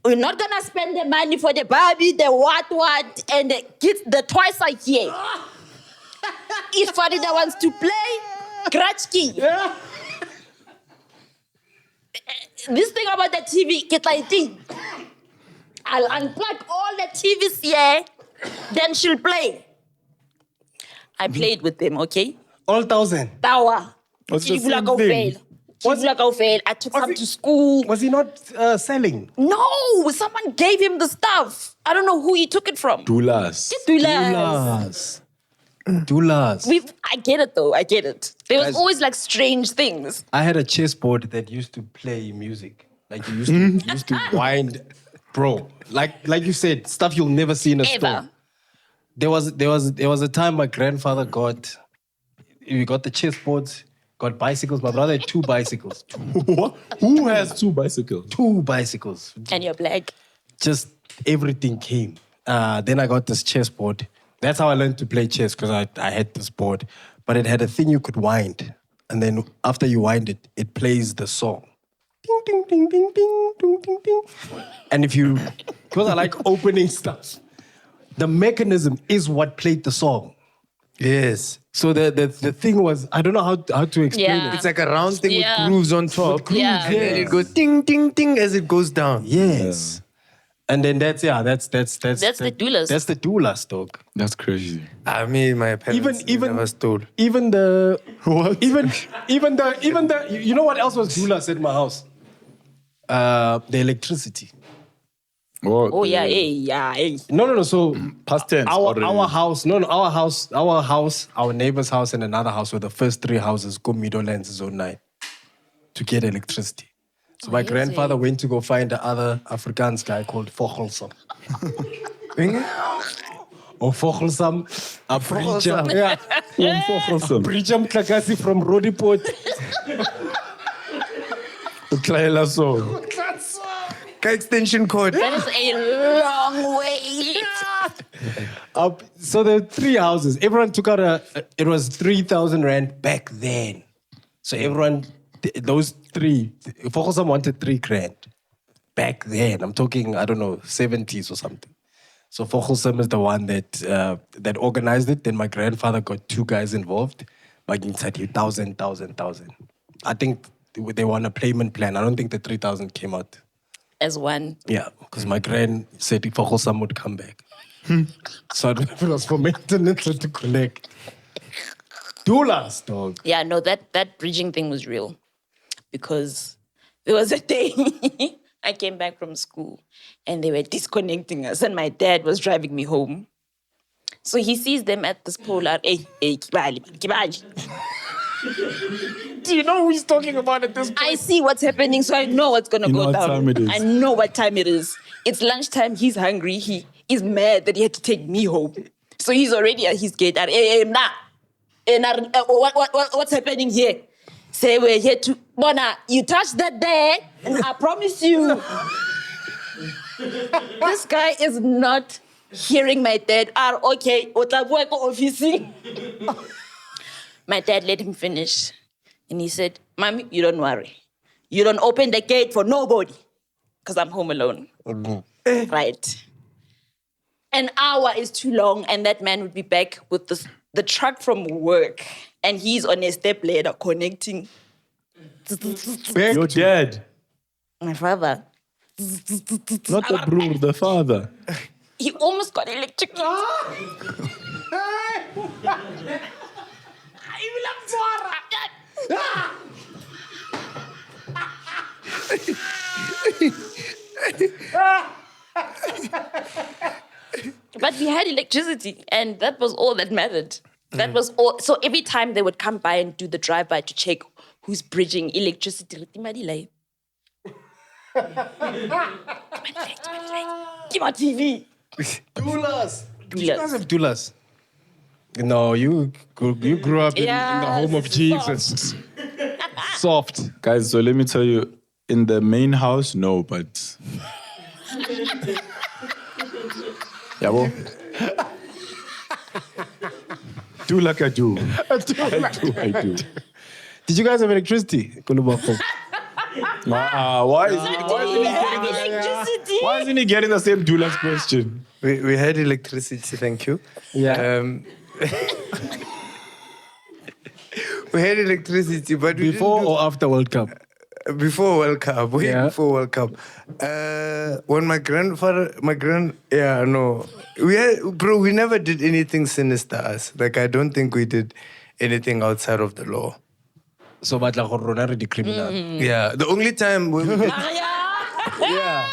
We're not gonna spend the money for the Barbie, the what, and the twice a year. If Farida wants to play, Kratchki. Yeah. This thing about the TV, get like thing. I'll unplug all the TVs here, then she'll play. I played with them, okay? All 1,000. Tawa. What's the Chivula same go thing? fail. Chivula go fail. I took some to school. Was he not selling? No, someone gave him the stuff. I don't know who he took it from. Doulas. Doulas. Doulas. I get it though. I get it. There was Guys- always like strange things. I had a chessboard that used to play music. Like you used to wind, bro. Like you said, stuff you'll never see in a store. Ever. There was a time my grandfather got the chessboards, got bicycles. My brother had 2 bicycles. What? Who has 2 bicycles? 2 bicycles. And you're black. Just everything came. Then I got this chessboard. That's how I learned to play chess, because I had this board. But it had a thing you could wind. And then after you wind it, it plays the song. Ding, ding, ding, ding, ding, ding, ding, ding. And because I like opening stuff, the mechanism is what played the song. Yes. So the thing was, I don't know how to explain Yeah. it. It's like a round thing Yeah. with grooves on top. Yeah. And then it goes ding, ding, ding as it goes down. Yes. And then that's the doulas. That's the doulas, dog. That's crazy. I mean, my parents Even never stole. Even the what? Even the you know what else was doulas at my house? The electricity. Oh yeah, yeah. No. So Past tense. already. our house, our neighbor's house, and another house were the first 3 houses go Meadowlands Zone 9 to get electricity. So my grandfather went to go find the other Afrikaans guy called Vogelsam. Or Vogelsam, a preacher. Yeah. Vogelsam. Preacher Mklakasi from Rodiport. Uklayela so. Extension cord. That is a long way. So there were 3 houses. Everyone took out it was 3,000 Rand back then. So everyone, those 3, Vogelsam wanted 3 grand back then. I'm talking, I don't know, 70s or something. So Vogelsam is the one that organized it. Then my grandfather got 2 guys involved. Like said, 1,000. I think they won a payment plan. I don't think the 3,000 came out. As one. Yeah, because my grand said if Vogelsam would come back. So I don't know if it was for maintenance or to connect. Doulas, dog. Yeah, no, that bridging thing was real. Because there was a day I came back from school and they were disconnecting us and my dad was driving me home. So he sees them at this polar. Hey, Kibali. Do you know who he's talking about at this point? I see what's happening, so I know what's going to go what down. time it is. I know what time it is. It's lunchtime. He's hungry. He is mad that he had to take me home. So he's already at his gate. What's happening here? Say we're here to... Bona, you touch that there, and I promise you... This guy is not hearing my dad. Okay. My dad let him finish. And he said, Mommy, you don't worry. You don't open the gate for nobody. Because I'm home alone. Right. An hour is too long, and that man would be back with the truck from work. And he's on a step ladder connecting. Your dad. My father. Not the brother, the father. He almost got electrocuted. But we had electricity, and that was all that mattered. That was all. So every time they would come by and do the drive-by to check who's bridging electricity, give my TV. Doulas. Did you guys have doulas? No, you grew up in the home of Jesus. Soft. Guys, so let me tell you, in the main house, no, but... Yabo? Do like I do. I do. Did you guys have electricity? Why isn't he getting the same Dula's question? We had electricity, thank you. Yeah. We had electricity, but we Before or after World Cup? Before World Cup, before World Cup. When we never did anything sinister us. Like, I don't think we did anything outside of the law. So, but like, the criminal. Yeah, the only time we did, yeah.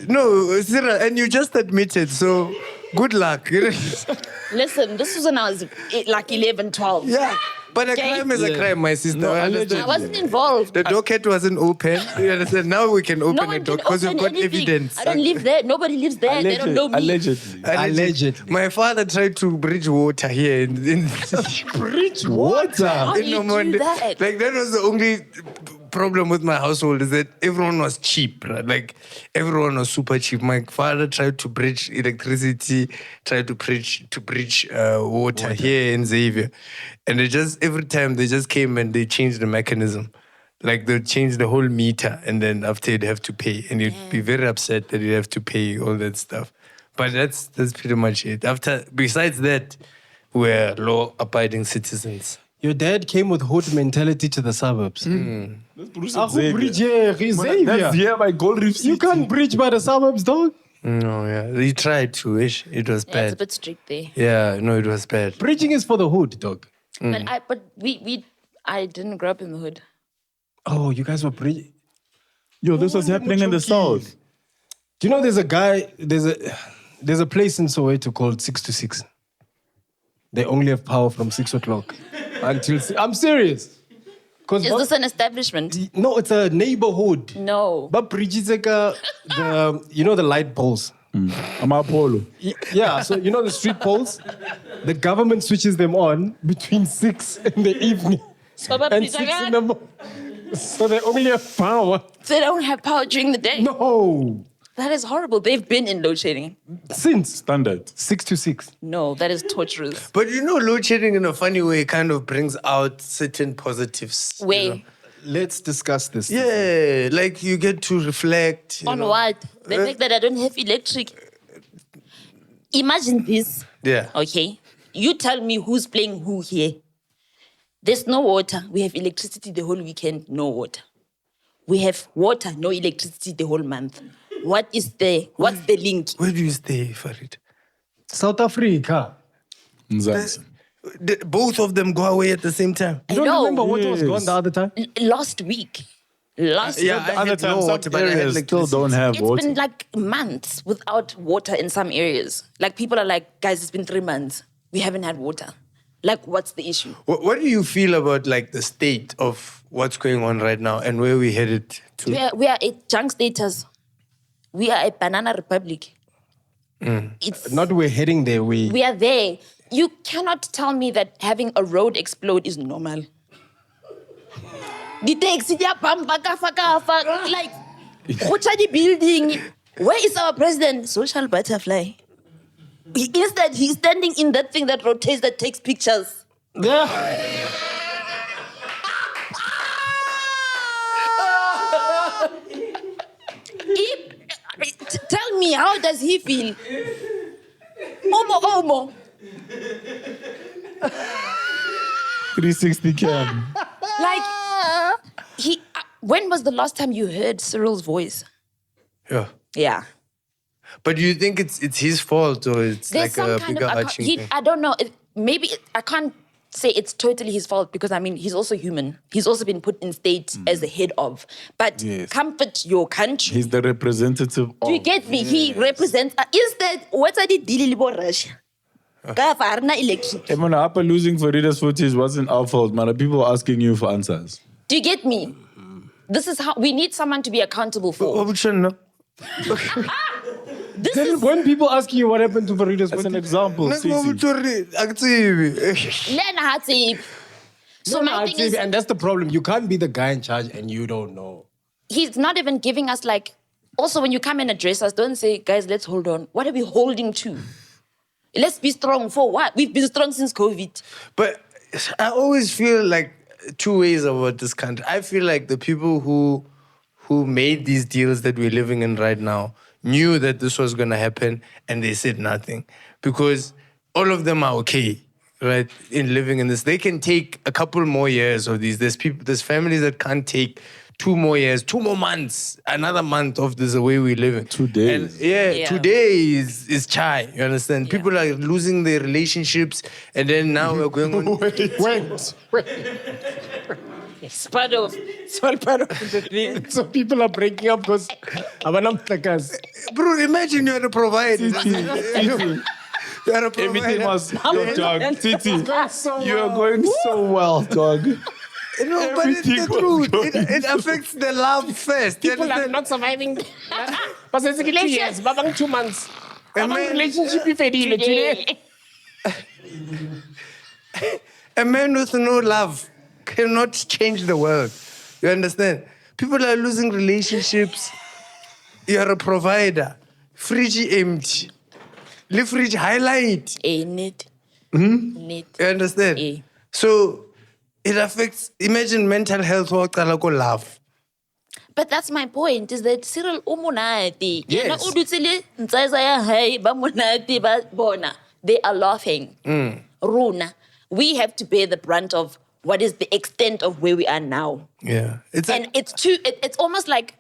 No, Cyril, and you just admitted, so good luck. Listen, this was when I was like 11, 12. Yeah. But a crime is a crime, my sister. No, I I wasn't involved. The docket wasn't open. You understand? Now we can open No a one can docket because we've open got anything. evidence. I don't live there. Nobody lives there. They don't know me. Allegedly. My father tried to bridge water here in Bridge water. How do you do that? Like, that was the only problem with my household, is that everyone was cheap, right? Like, everyone was super cheap. My father tried to bridge electricity, tried to bridge water here in Xavier. And they just, every time they just came and they changed the mechanism. Like, they changed the whole meter, and then after you'd have to pay. And you'd be very upset that you'd have to pay all that stuff. But that's pretty much it. Besides that, we're law-abiding citizens. Your dad came with hood mentality to the suburbs. That's here by Gold Reef City. You can't bridge by the suburbs, dog. No, yeah. He tried to, ish. It was Yeah, bad. it's a bit strict there. Yeah, no, it was bad. Bridging is for the hood, dog. But I didn't grow up in the hood. Oh, you guys were bridging. Yo, this was happening in the south. Do you know there's a place in Soweto called 6 to 6? They only have power from 6 o'clock until. I'm serious. Is this an establishment? No, it's a neighborhood. No. But bridges like the light poles. I'm Apollo. Yeah, so you know the street poles? The government switches them on between 6 in the evening and 6 in the morning. So they only have power. They don't have power during the day. No. That is horrible. They've been in load shedding. Since Standard. 6 to 6. No, that is torturous. But you know, load shedding in a funny way kind of brings out certain positives. you Way. know? Let's discuss this. Yeah, like you get to reflect. you On know. what? The fact that I don't have electric. Imagine this. Yeah. Okay. You tell me who's playing who here. There's no water. We have electricity the whole weekend, no water. We have water, no electricity the whole month. What's the link? Where do you stay, Farid? South Africa. Mzansi. Both of them go away at the same time. I You don't know. remember what was gone the other time? Last week. Last Yeah, week. I Other had no times, water, some but I had areas still electricity. don't have It's water. been like months without water in some areas. Like people are like, guys, it's been 3 months. We haven't had water. Like, what's the issue? What do you feel about like the state of what's going on right now and where we headed to? We are a junk status. We are a banana republic. It's Not we're heading there. we are there. You cannot tell me that having a road explode is normal. The taxi, like, what are the building? Where is our president? Social butterfly. Instead, he's standing in that thing that rotates, that takes pictures. Yeah. Tell me, how does he feel? Omo. 360 cam. Like, when was the last time you heard Cyril's voice? Yeah. Yeah. But do you think it's his fault or it's There's like some a kind bigger of, arching thing? I don't know. I can't say it's totally his fault because, I mean, he's also human. He's also been put in state as the head of. But Yes. comfort your country. He's the representative Do you of. get me? He represents. Instead, what's the deal with Russia? Electric. Hey, man, Upper losing for readers' footage wasn't our fault, man. People are asking you for answers. Do you get me? This is how we need someone to be accountable for. This Then is when people ask you what happened to Farida's That's an example. Sisi. learn how to. So my thing is, and that's the problem. You can't be the guy in charge and you don't know. he's not even giving us like. Also, when you come and address us, don't say, guys, let's hold on. What are we holding to? Let's be strong for what? We've been strong since COVID. But I always feel like two ways about this country. I feel like the people who who made these deals that we're living in right now knew that this was going to happen and they said nothing. Because all of them are okay, right, in living in this. They can take a couple more years of these. There's families that can't take 2 more years, 2 more months, another month of this the way we live in. 2 days. And today is chai, you understand? People are losing their relationships and then now we're going on. Wait. It's part of the thing. So people are breaking up because Bro, imagine you're a provider. You're a provider. Everything was your dog. Titi, you are going so well, dog. No, but it's the truth. It affects the love first. people are not surviving. But it's 2 years, babang 2 months. Relationship today. A man with no love cannot change the world. You understand? People are losing relationships. You're a provider. Fridge empty. Leave fridge highlight. Need. You understand? So it affects, imagine mental health or love. But that's my point, is that Cyril umunati. Yes. They are laughing. Runa, we have to bear the brunt of what is the extent of where we are now. Yeah. It's almost like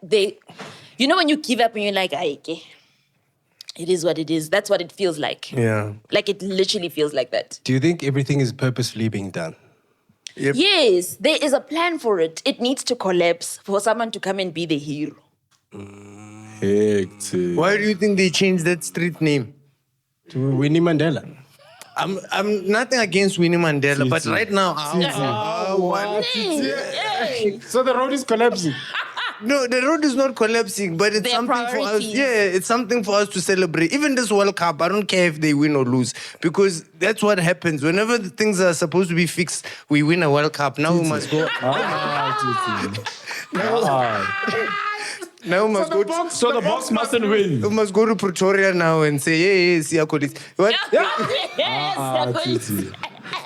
you know when you give up and you're like, it is what it is. That's what it feels like. Yeah. Like it literally feels like that. Do you think everything is purposefully being done? Yep. Yes, there is a plan for it. It needs to collapse for someone to come and be the hero. Hectic. Why do you think they changed that street name? To Winnie Mandela. I'm nothing against Winnie Mandela, but right now, So the road is collapsing. no, the road is not collapsing, but it's Their something for us. priorities. Yeah, it's something for us to celebrate. Even this World Cup, I don't care if they win or lose, because that's what happens. Whenever the things are supposed to be fixed, we win a World Cup. Now we must go. Now we must go. So the box mustn't win. We must go to Pretoria now and say, hey, see our colleagues. What? Titi.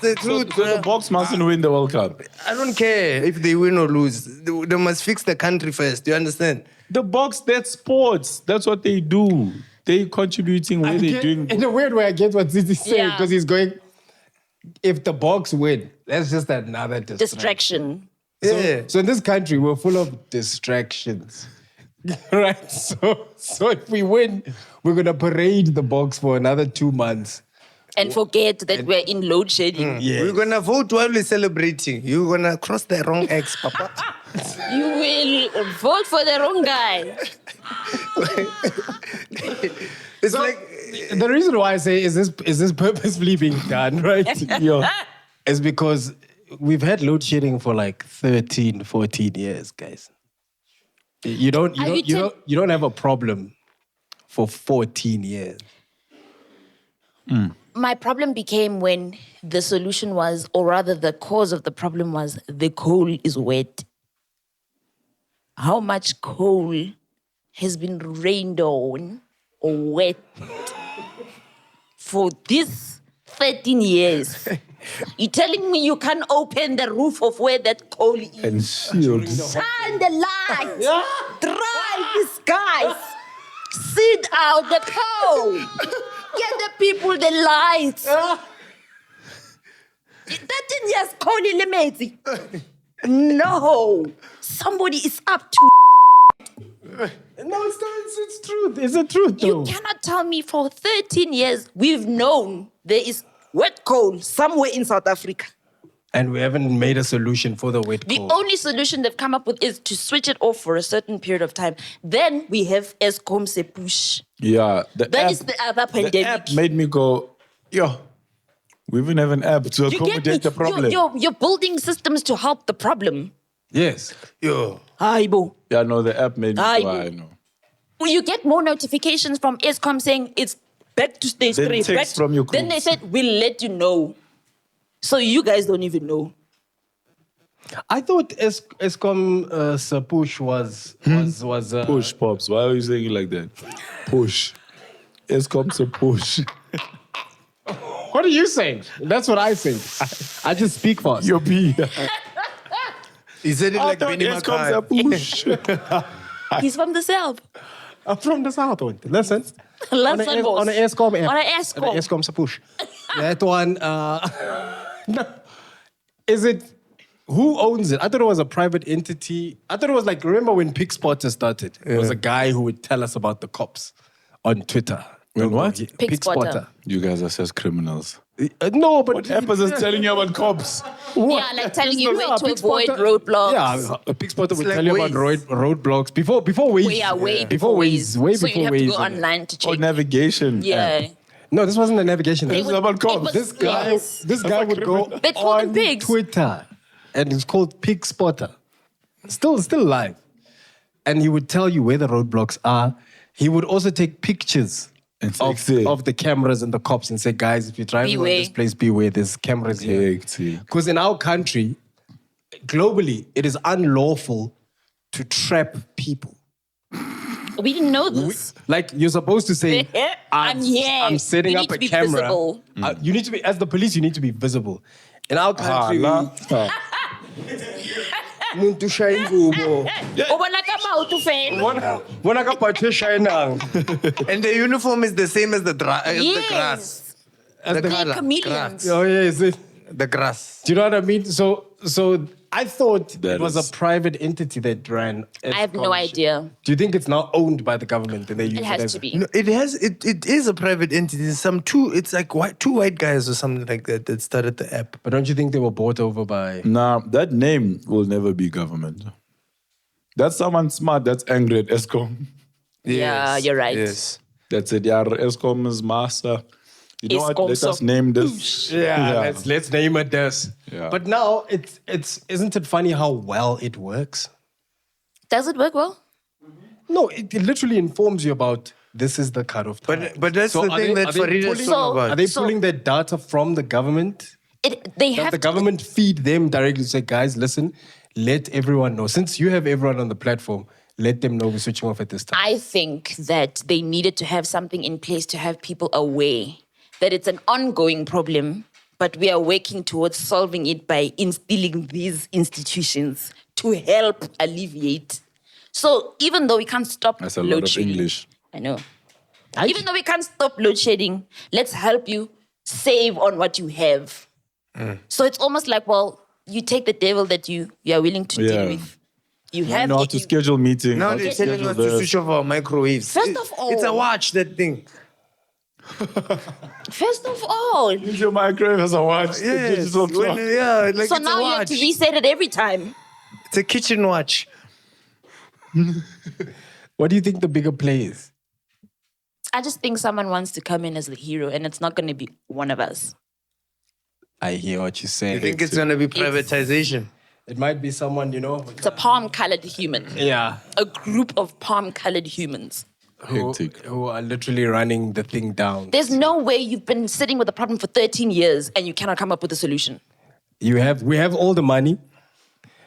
The truth. So the box mustn't win the World Cup. I don't care if they win or lose. They must fix the country first. You understand? The box, that's sports. That's what they do. They contributing where they're doing. In a weird way, I get what Zizi's saying, Yeah. because he's going, if the box win, that's just another distraction. Distraction. Yeah. So in this country, we're full of distractions. Right? So if we win, we're going to parade the box for another 2 months. And forget that we're in loadshedding. Yes. We're gonna vote while we're celebrating. You're gonna cross the wrong X, Papa. You will vote for the wrong guy. It's like The reason why I say is this purposefully being done, right? Is because we've had load shedding for like 13, 14 years, guys. You don't have a problem for 14 years. My problem became when the solution was, or rather the cause of the problem was, the coal is wet. How much coal has been rained on or wet for this 13 years? You're telling me you can't open the roof of where that coal is? And shields. Shine the light. Dry the skies. Sit out the coal. Get the people the lights. 13 years coal limits. No. Somebody is up to. No, it's truth. It's the truth, You though. cannot tell me for 13 years we've known there is wet coal somewhere in South Africa. And we haven't made a solution for the wet The coal. only solution they've come up with is to switch it off for a certain period of time. Then we have Eskom se push. Yeah. That is the other pandemic. The app made me go, we even have an app to You get me? accommodate the problem. You're building systems to help the problem. Yes. yo. Aibo. Yeah, no, the app made me Aye. go, I know. Well, you get more notifications from Eskom saying it's back to stage Then 3. text from your Then they groups. said, we'll let you know. So you guys don't even know. I thought Eskom Sapush was Push, Pops. Why are you saying it like that? Push. Eskom to push. What are you saying? That's what I think. I just speak fast. Your B. He said it like Benny Eskom's a Makai. push. He's from the south. I'm from the south. Listen. Listen, On the ESCOM app. On an ESCOM. The ESCOM's a push. That one, no. Is it, who owns it? I thought it was a private entity. I thought it was like, remember when PigSpotter started? It was a guy who would tell us about the cops on Twitter. When what? PigSpotter. You guys are just criminals. No, but... What happens is telling you about cops. Yeah, like telling you where to avoid roadblocks. Yeah, a PigSpotter would like tell you about roadblocks before Waze. Yeah, way before Waze. Way so before you have to Waze. go online to check. Or navigation. Yeah. No, this wasn't a navigation. They This would- is about it cops. was- This guy, yes. this guy would go They called them on pigs. Twitter, and it's called PigSpotter. Still live, and he would tell you where the roadblocks are. He would also take pictures And of the cameras and the cops and say, guys, if you're driving Beware. on this place, beware. There's cameras here. Because in our country, globally, it is unlawful to trap people. We didn't know this. Like, you're supposed to say, I'm here. I'm setting You up need to a be camera. visible. You need to be, as the police, you need to be visible. In our country, muntu shaya ingubo. Ubona ka maoto fela. Bona ka pathe shinang. And the uniform is the same as the grass. Yes. The They're color. chameleons. Oh, yes. The grass. Do you know what I mean? So I thought That it was is- a private entity that ran. I have no idea. Do you think it's now owned by the government and they use It it has as to be. No, it is a private entity. It's like two white guys or something like that started the app. But don't you think they were bought over by? Nah, that name will never be government. That's someone smart that's angry at ESCOM. Yeah, you're right. Yes. That's it. Yeah, ESCOM is master. You know what? ESCOM, Let so- us name this. Yeah, let's name it this. Yeah. But now it's isn't it funny how well it works? Does it work well? No, it literally informs you about this is the cutoff time. But that's the are thing that Farid is pulling- talking Are about. they pulling their data from the government? They Does have the to. government feed them directly to say, guys, listen, let everyone know. Since you have everyone on the platform, let them know we're switching off at this time. I think that they needed to have something in place to have people aware that it's an ongoing problem, but we are working towards solving it by instilling these institutions to help alleviate. So even though we can't stop That's a load lot of shedding, English. I know. Even though we can't stop load shedding, let's help you save on what you have. So it's almost like, well, you take the devil that you are willing to Yeah. deal with. You I have know how it, to you- schedule meetings. Now how they're to telling schedule us to this. switch off our microwaves. First of all- it's a watch, that thing. First of all, Use your microwave as a watch. Yes. Digital clock. Like so it's now a you have watch. to reset it every time. It's a kitchen watch. What do you think the bigger play is? I just think someone wants to come in as the hero, and it's not going to be one of us. I hear what you're saying. I think it's going to be privatization. It might be someone, you know. It's a palm-colored human. Yeah. A group of palm-colored humans. Who are literally running the thing down. There's no way you've been sitting with a problem for 13 years and you cannot come up with a solution. We have all the money.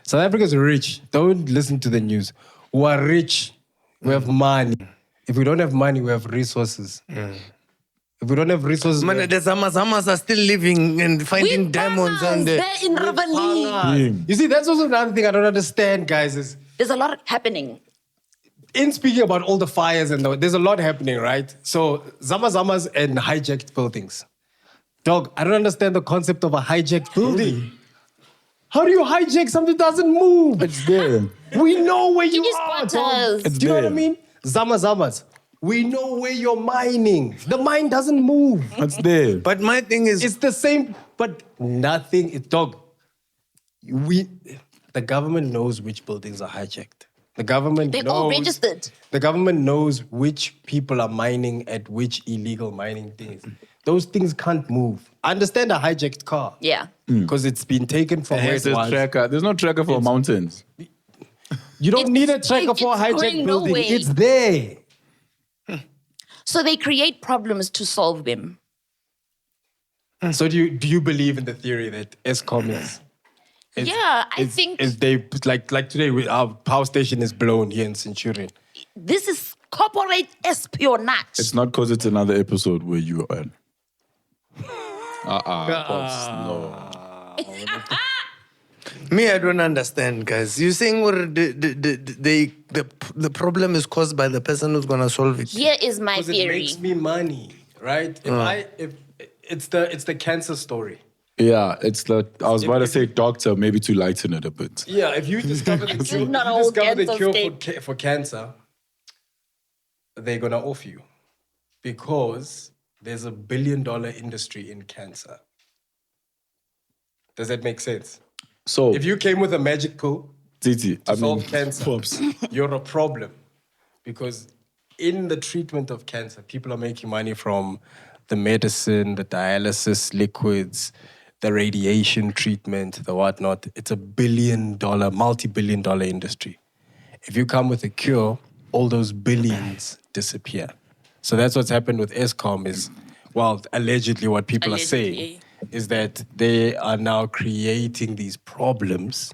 South Africa's rich. Don't listen to the news. We are rich. We have money. If we don't have money, we have resources. If we don't have resources, Man, the Zamazamas are still living and finding diamonds on They're the... in Ravali. You see, that's also another thing I don't understand, guys. Is There's a lot happening. in speaking about all the fires and there's a lot happening, right? So Zamazamas and hijacked buildings. Dog, I don't understand the concept of a hijacked building. How do you hijack something that doesn't move? It's there. We know where you It is are, dog. quarters. It's Do you know what I there. mean? Zamazamas. We know where you're mining. The mine doesn't move. It's there. But my thing is... It's the same, but nothing. Dog, the government knows which buildings are hijacked. The government They're knows. all registered. The government knows which people are mining at which illegal mining things. Those things can't move. I understand a hijacked car. Yeah. Because it's been taken from where it There's was. tracker. There's no tracker for mountains. You don't It's- need a tracker for a it's hijacked going building. nowhere. It's there. So they create problems to solve them. So do you believe in the theory that ESCOM is? Yeah, I think Is they like today our power station is blown here in Centurion. this is corporate espionage. It's not because it's another episode where you are. Pops, no. Me, I don't understand, guys. You're saying the problem is caused by the person who's gonna solve it. Here is my Because it theory. makes me money, right? If it's the cancer story. Yeah, it's the. I was about to say doctor, maybe to lighten it a bit. Yeah, if you discover the cure, not all cancer for cancer, they're gonna off you because there's $1 billion industry in cancer. Does that make sense? So If you came with a magic pill Titi, to solve cancer, you're a problem because in the treatment of cancer, people are making money from the medicine, the dialysis liquids, the radiation treatment, the whatnot. It's $1 billion, multi-billion-dollar industry. If you come with a cure, all those billions disappear. So that's what's happened with ESCOM is, well, allegedly what people are saying is that they are now creating these problems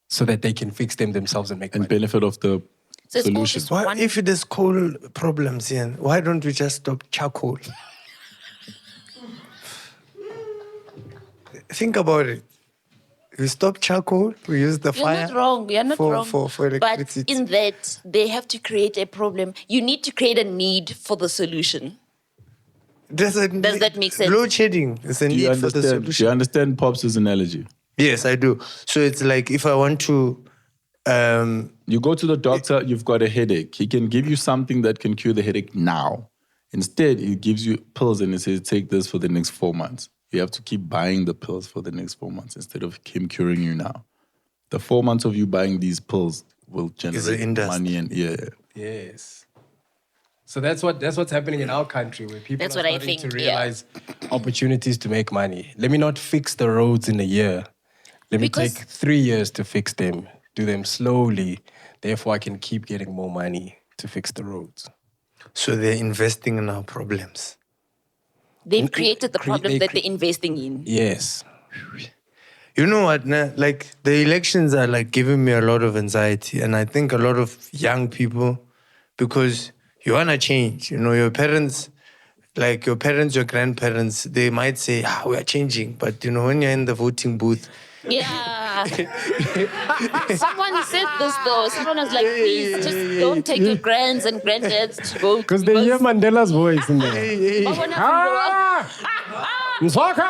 so that they can fix them themselves and make money. benefit of the So it's all solution. just Why, one. if there's coal problems here, why don't we just stop charcoal? Think about it. We stop charcoal, we use the You're fire. not wrong. You're not wrong. For but electricity. in that, they have to create a problem. You need to create a need for the solution. Does that make sense? Loadshedding is a Do you need for the understand? Do solution. you understand Pops' analogy? Yes, I do. So it's like if I want to, You go to the doctor, you've got a headache. He can give you something that can cure the headache now. Instead, he gives you pills and he says, take this for the next 4 months. You have to keep buying the pills for the next 4 months instead of him curing you now. The 4 months of you buying these pills will generate industry. money and Yes. So that's what's happening in our country where people That's are what I starting think, to yeah. realize opportunities to make money. Let me not fix the roads in a year. Let me Because- take 3 years to fix them, do them slowly. Therefore, I can keep getting more money to fix the roads. so they're investing in our problems. They've created the problem they that they're investing in. Yes. You know what? Like the elections are like giving me a lot of anxiety, and I think a lot of young people, because you wanna change. You know, your parents, your grandparents, they might say, we are changing, but you know, when you're in the voting booth, Yeah. Someone said this though. Someone was like, please just don't take your grands and granddads to vote. Because they hear Mandela's voice in there. Msoka!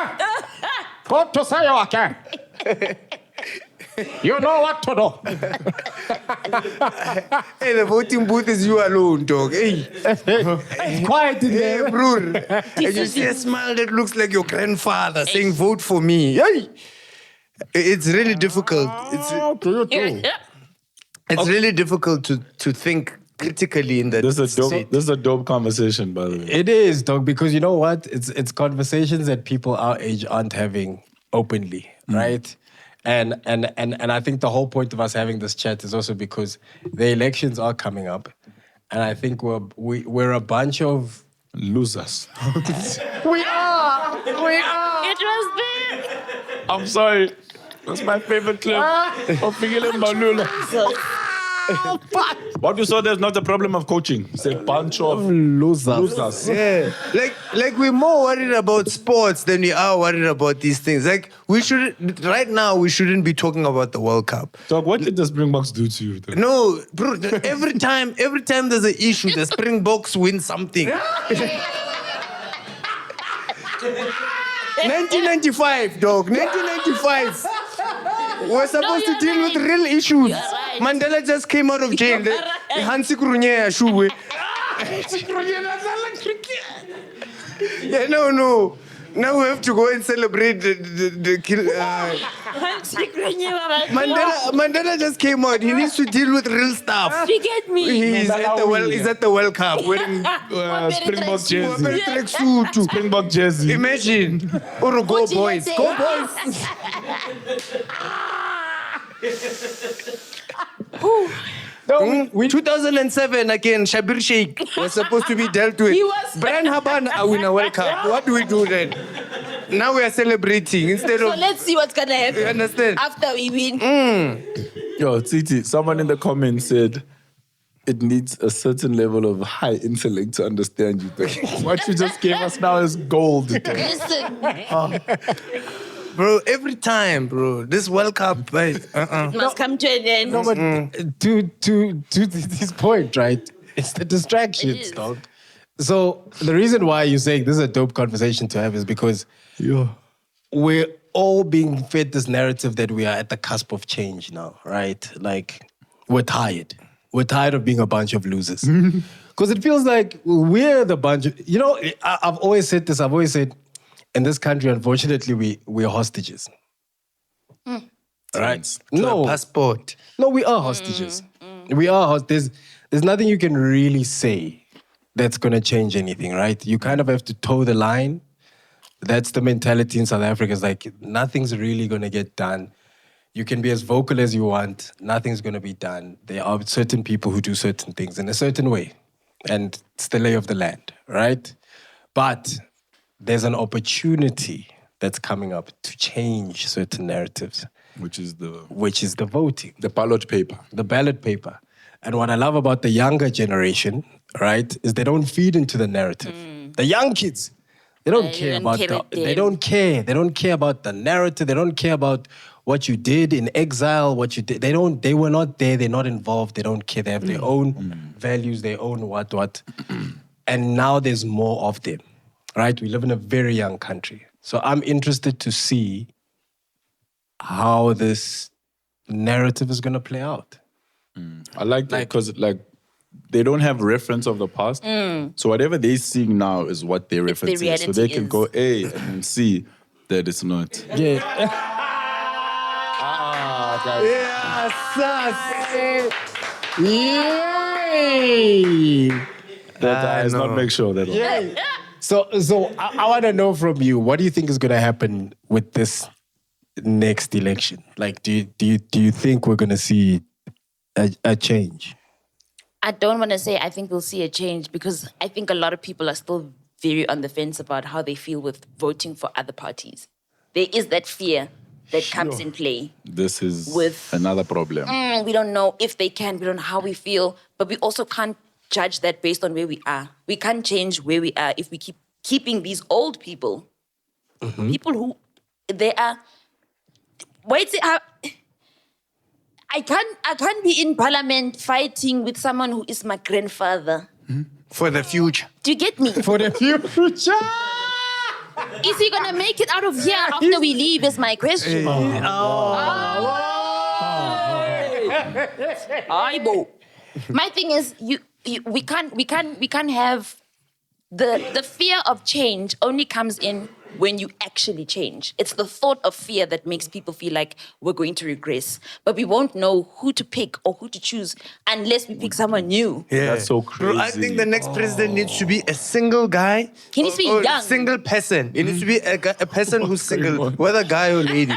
What to say you can? You know what to do. hey, the voting booth is you alone, dog. Hey, It's quiet in hey, there. bro. And you see a smile that looks like your grandfather saying, vote for me. Hey. It's really difficult. It's really difficult to think critically in that. This is a dope conversation, by the way. It is, dog, because you know what? It's conversations that people our age aren't having openly, right? And I think the whole point of us having this chat is also because the elections are coming up, and I think we're a bunch of Losers. we are. It was there. I'm sorry. That's my favorite clip of Figile Malula. What you saw there's not a problem of coaching. It's a bunch of losers. Yeah, like we're more worried about sports than we are worried about these things. Like we shouldn't be talking about the World Cup. Dog, what did the Springboks do to you? Though? No, bro. Every time there's an issue, the Springboks win something. 1995, dog. 1995. We're supposed to deal with real issues. right. Mandela just came out of jail. Hansi Krunya Shuwe. Yeah, no. Now we have to go and celebrate the kill. Mandela just came out. He needs to deal with real stuff. You get me? He's at the World Cup wearing Springbok jersey. tracksuit. Springbok jersey. Imagine. Or go boys. Go boys. No, 2007 again, Shabir Sheikh was supposed to be dealt with. He was. Brian Haban win a World Cup. What do we do then? Now we are celebrating instead So of. let's see what's gonna happen. You understand? After we win. Yo, Titi, someone in the comments said it needs a certain level of high intellect to understand you. What you just gave us now is gold. Listen. Bro, every time, bro. This World Cup, right? It must come to an end. No, but to this point, right? It's the distractions, It is. dog. So the reason why you're saying this is a dope conversation to have is because we're all being fed this narrative that we are at the cusp of change now, right? Like, we're tired. We're tired of being a bunch of losers. Because it feels like we're the bunch of... You know, I've always said this. I've always said, in this country, unfortunately, we're hostages. Right? No. Passport. No, we are hostages. We are hostages. There's nothing you can really say that's going to change anything, right? You kind of have to toe the line. That's the mentality in South Africa. It's like, nothing's really going to get done. You can be as vocal as you want. Nothing's going to be done. There are certain people who do certain things in a certain way. And it's the lay of the land, right? But there's an opportunity that's coming up to change certain narratives. Which is the voting. The ballot paper. The ballot paper. And what I love about the younger generation, right, is they don't feed into the narrative. The young kids, they don't care about they don't care. They don't care about the narrative. They don't care about what you did in exile, what you did. They were not there. They're not involved. They don't care. They have their own values, their own what. And now there's more of them, right? We live in a very young country. So I'm interested to see how this narrative is going to play out. I like that because they don't have reference of the past. So whatever they're seeing now is what they reference. So they can go A and see that it's not. Yeah. Yay! That does not make sure that. Yeah. So I want to know from you, what do you think is going to happen with this next election? Like, do you think we're going to see a change? I don't want to say I think we'll see a change because I think a lot of people are still very on the fence about how they feel with voting for other parties. There is that fear that comes in play. This is with another problem. We don't know if they can, we don't know how we feel, but we also can't judge that based on where we are. We can't change where we are if we keep keeping these old people, people who they are. Wait, I can't be in parliament fighting with someone who is my grandfather. For the future. Do you get me? For the future. Is he gonna make it out of here after we leave? Is my question. My thing is, we can't have the fear of change only comes in when you actually change. It's the thought of fear that makes people feel like we're going to regress. But we won't know who to pick or who to choose unless we pick someone new. Yeah. That's so crazy. Bro, I think the next president needs to be a single guy. He needs to be or young. Single person. It needs to be a person who's single, whether guy or lady.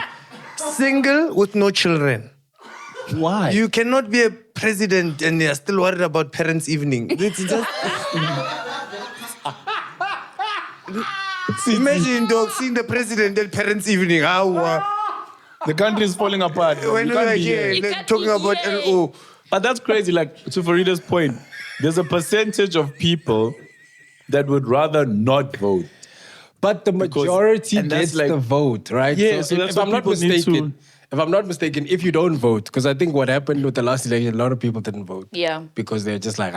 Single with no children. Why? You cannot be a president and you're still worried about parents' evening. It's just... Imagine, dog, seeing the president at parents' evening. How the country is falling apart. when we are here talking about LO. But that's crazy. Like, to Farida's point, there's a percentage of people that would rather not vote. But the majority gets like, the vote, right? Yeah, so that's if I'm what not people need mistaken, if I'm not mistaken, if you don't vote, because I think what happened with the last election, a lot of people didn't vote. Yeah. Because they're just like,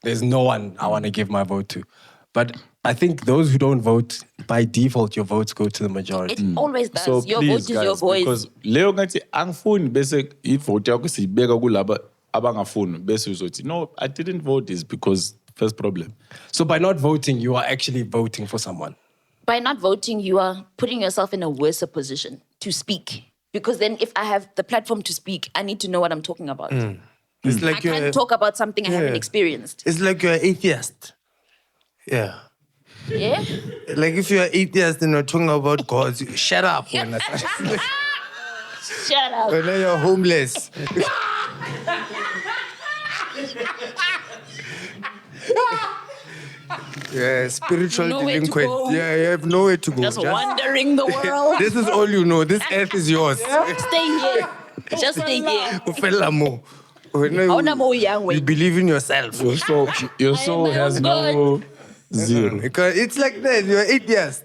there's no one I want to give my vote to. But I think those who don't vote, by default, your votes go to the majority. It always does. So Your please, vote is guys, your voice. because Leo ngathi angifuni bese ivote yakho sibeka kulaba abangafuni bese uzothi no, I didn't vote is because first problem. So by not voting, you are actually voting for someone. By not voting, you are putting yourself in a worse position to speak. Because then if I have the platform to speak, I need to know what I'm talking about. It's I like can't talk about something I haven't experienced. It's like you're an atheist. Yeah. Yeah? Like if you're an atheist and you're talking about God, shut up. When Shut up. you're homeless. Yeah, spiritual Nowhere to delinquent. go. Yeah, you have nowhere to go. Just wandering the world. This is all you know. This earth is yours. Stay here. Just stay here. Ufela mo. Hauna mo yang, You wait. believe in yourself. Your soul has no zero. Because it's like that. You're atheist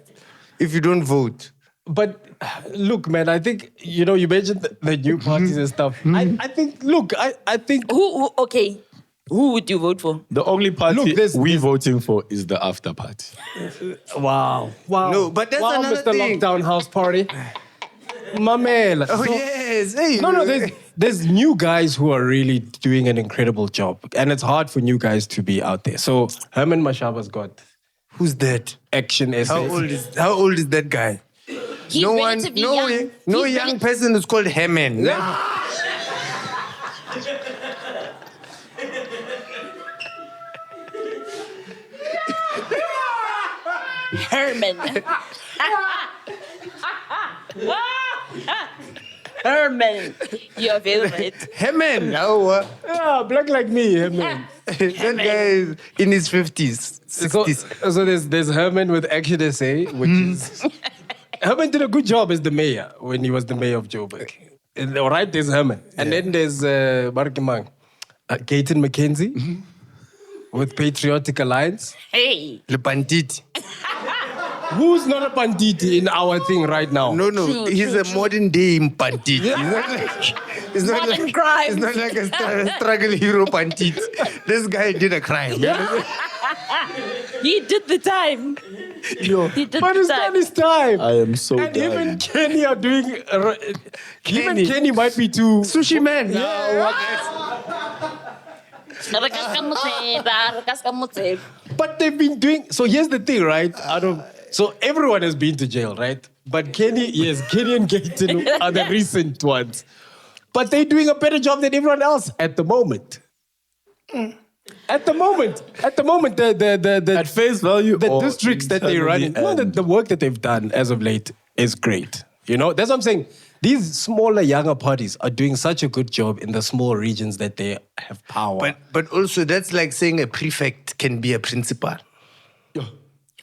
if you don't vote. But Look, man, I think, you mentioned the new parties and stuff. I think, look, I think... Okay. Who would you vote for? The only party Look, we're voting for is the after party. Wow. No, but that's another Mr. thing. Lockdown House Party. Mamela. Oh, yes. Hey, No, there's new guys who are really doing an incredible job. And it's hard for new guys to be out there. So Herman Mashaba's got Who's that? action essays. How old is that guy? He's relatively young. No He's young person is called Haman. Herman. Herman. Your favorite. Haman. Oh, Yeah, black like me, man. that guy is in his 50s, 60s. So there's Herman with action essay, which is... Herman did a good job as the mayor when he was the mayor of Joburg. All right, there's Herman. And then there's Markimang, Gaten McKenzie with Patriotic Alliance. Hey. Le Bandit. Who's not a banditi in our thing right now? No, True, he's true, a modern day bandit. He's not Modern crime. He's not like a struggle hero bandit. This guy did a crime. He did the time. He did But the it's not time. his time. I am so And him done. and Kenny are doing... Him and Kenny might be too... Sushi man. But they've been doing... So here's the thing, right? So everyone has been to jail, right? But Kenny and Gaten are the recent ones. But they're doing a better job than everyone else at the moment. At the moment, the At face value, the or districts that they run, internally and- the work that they've done as of late is great. That's what I'm saying. These smaller, younger parties are doing such a good job in the small regions that they have power. But also, that's like saying a prefect can be a principal.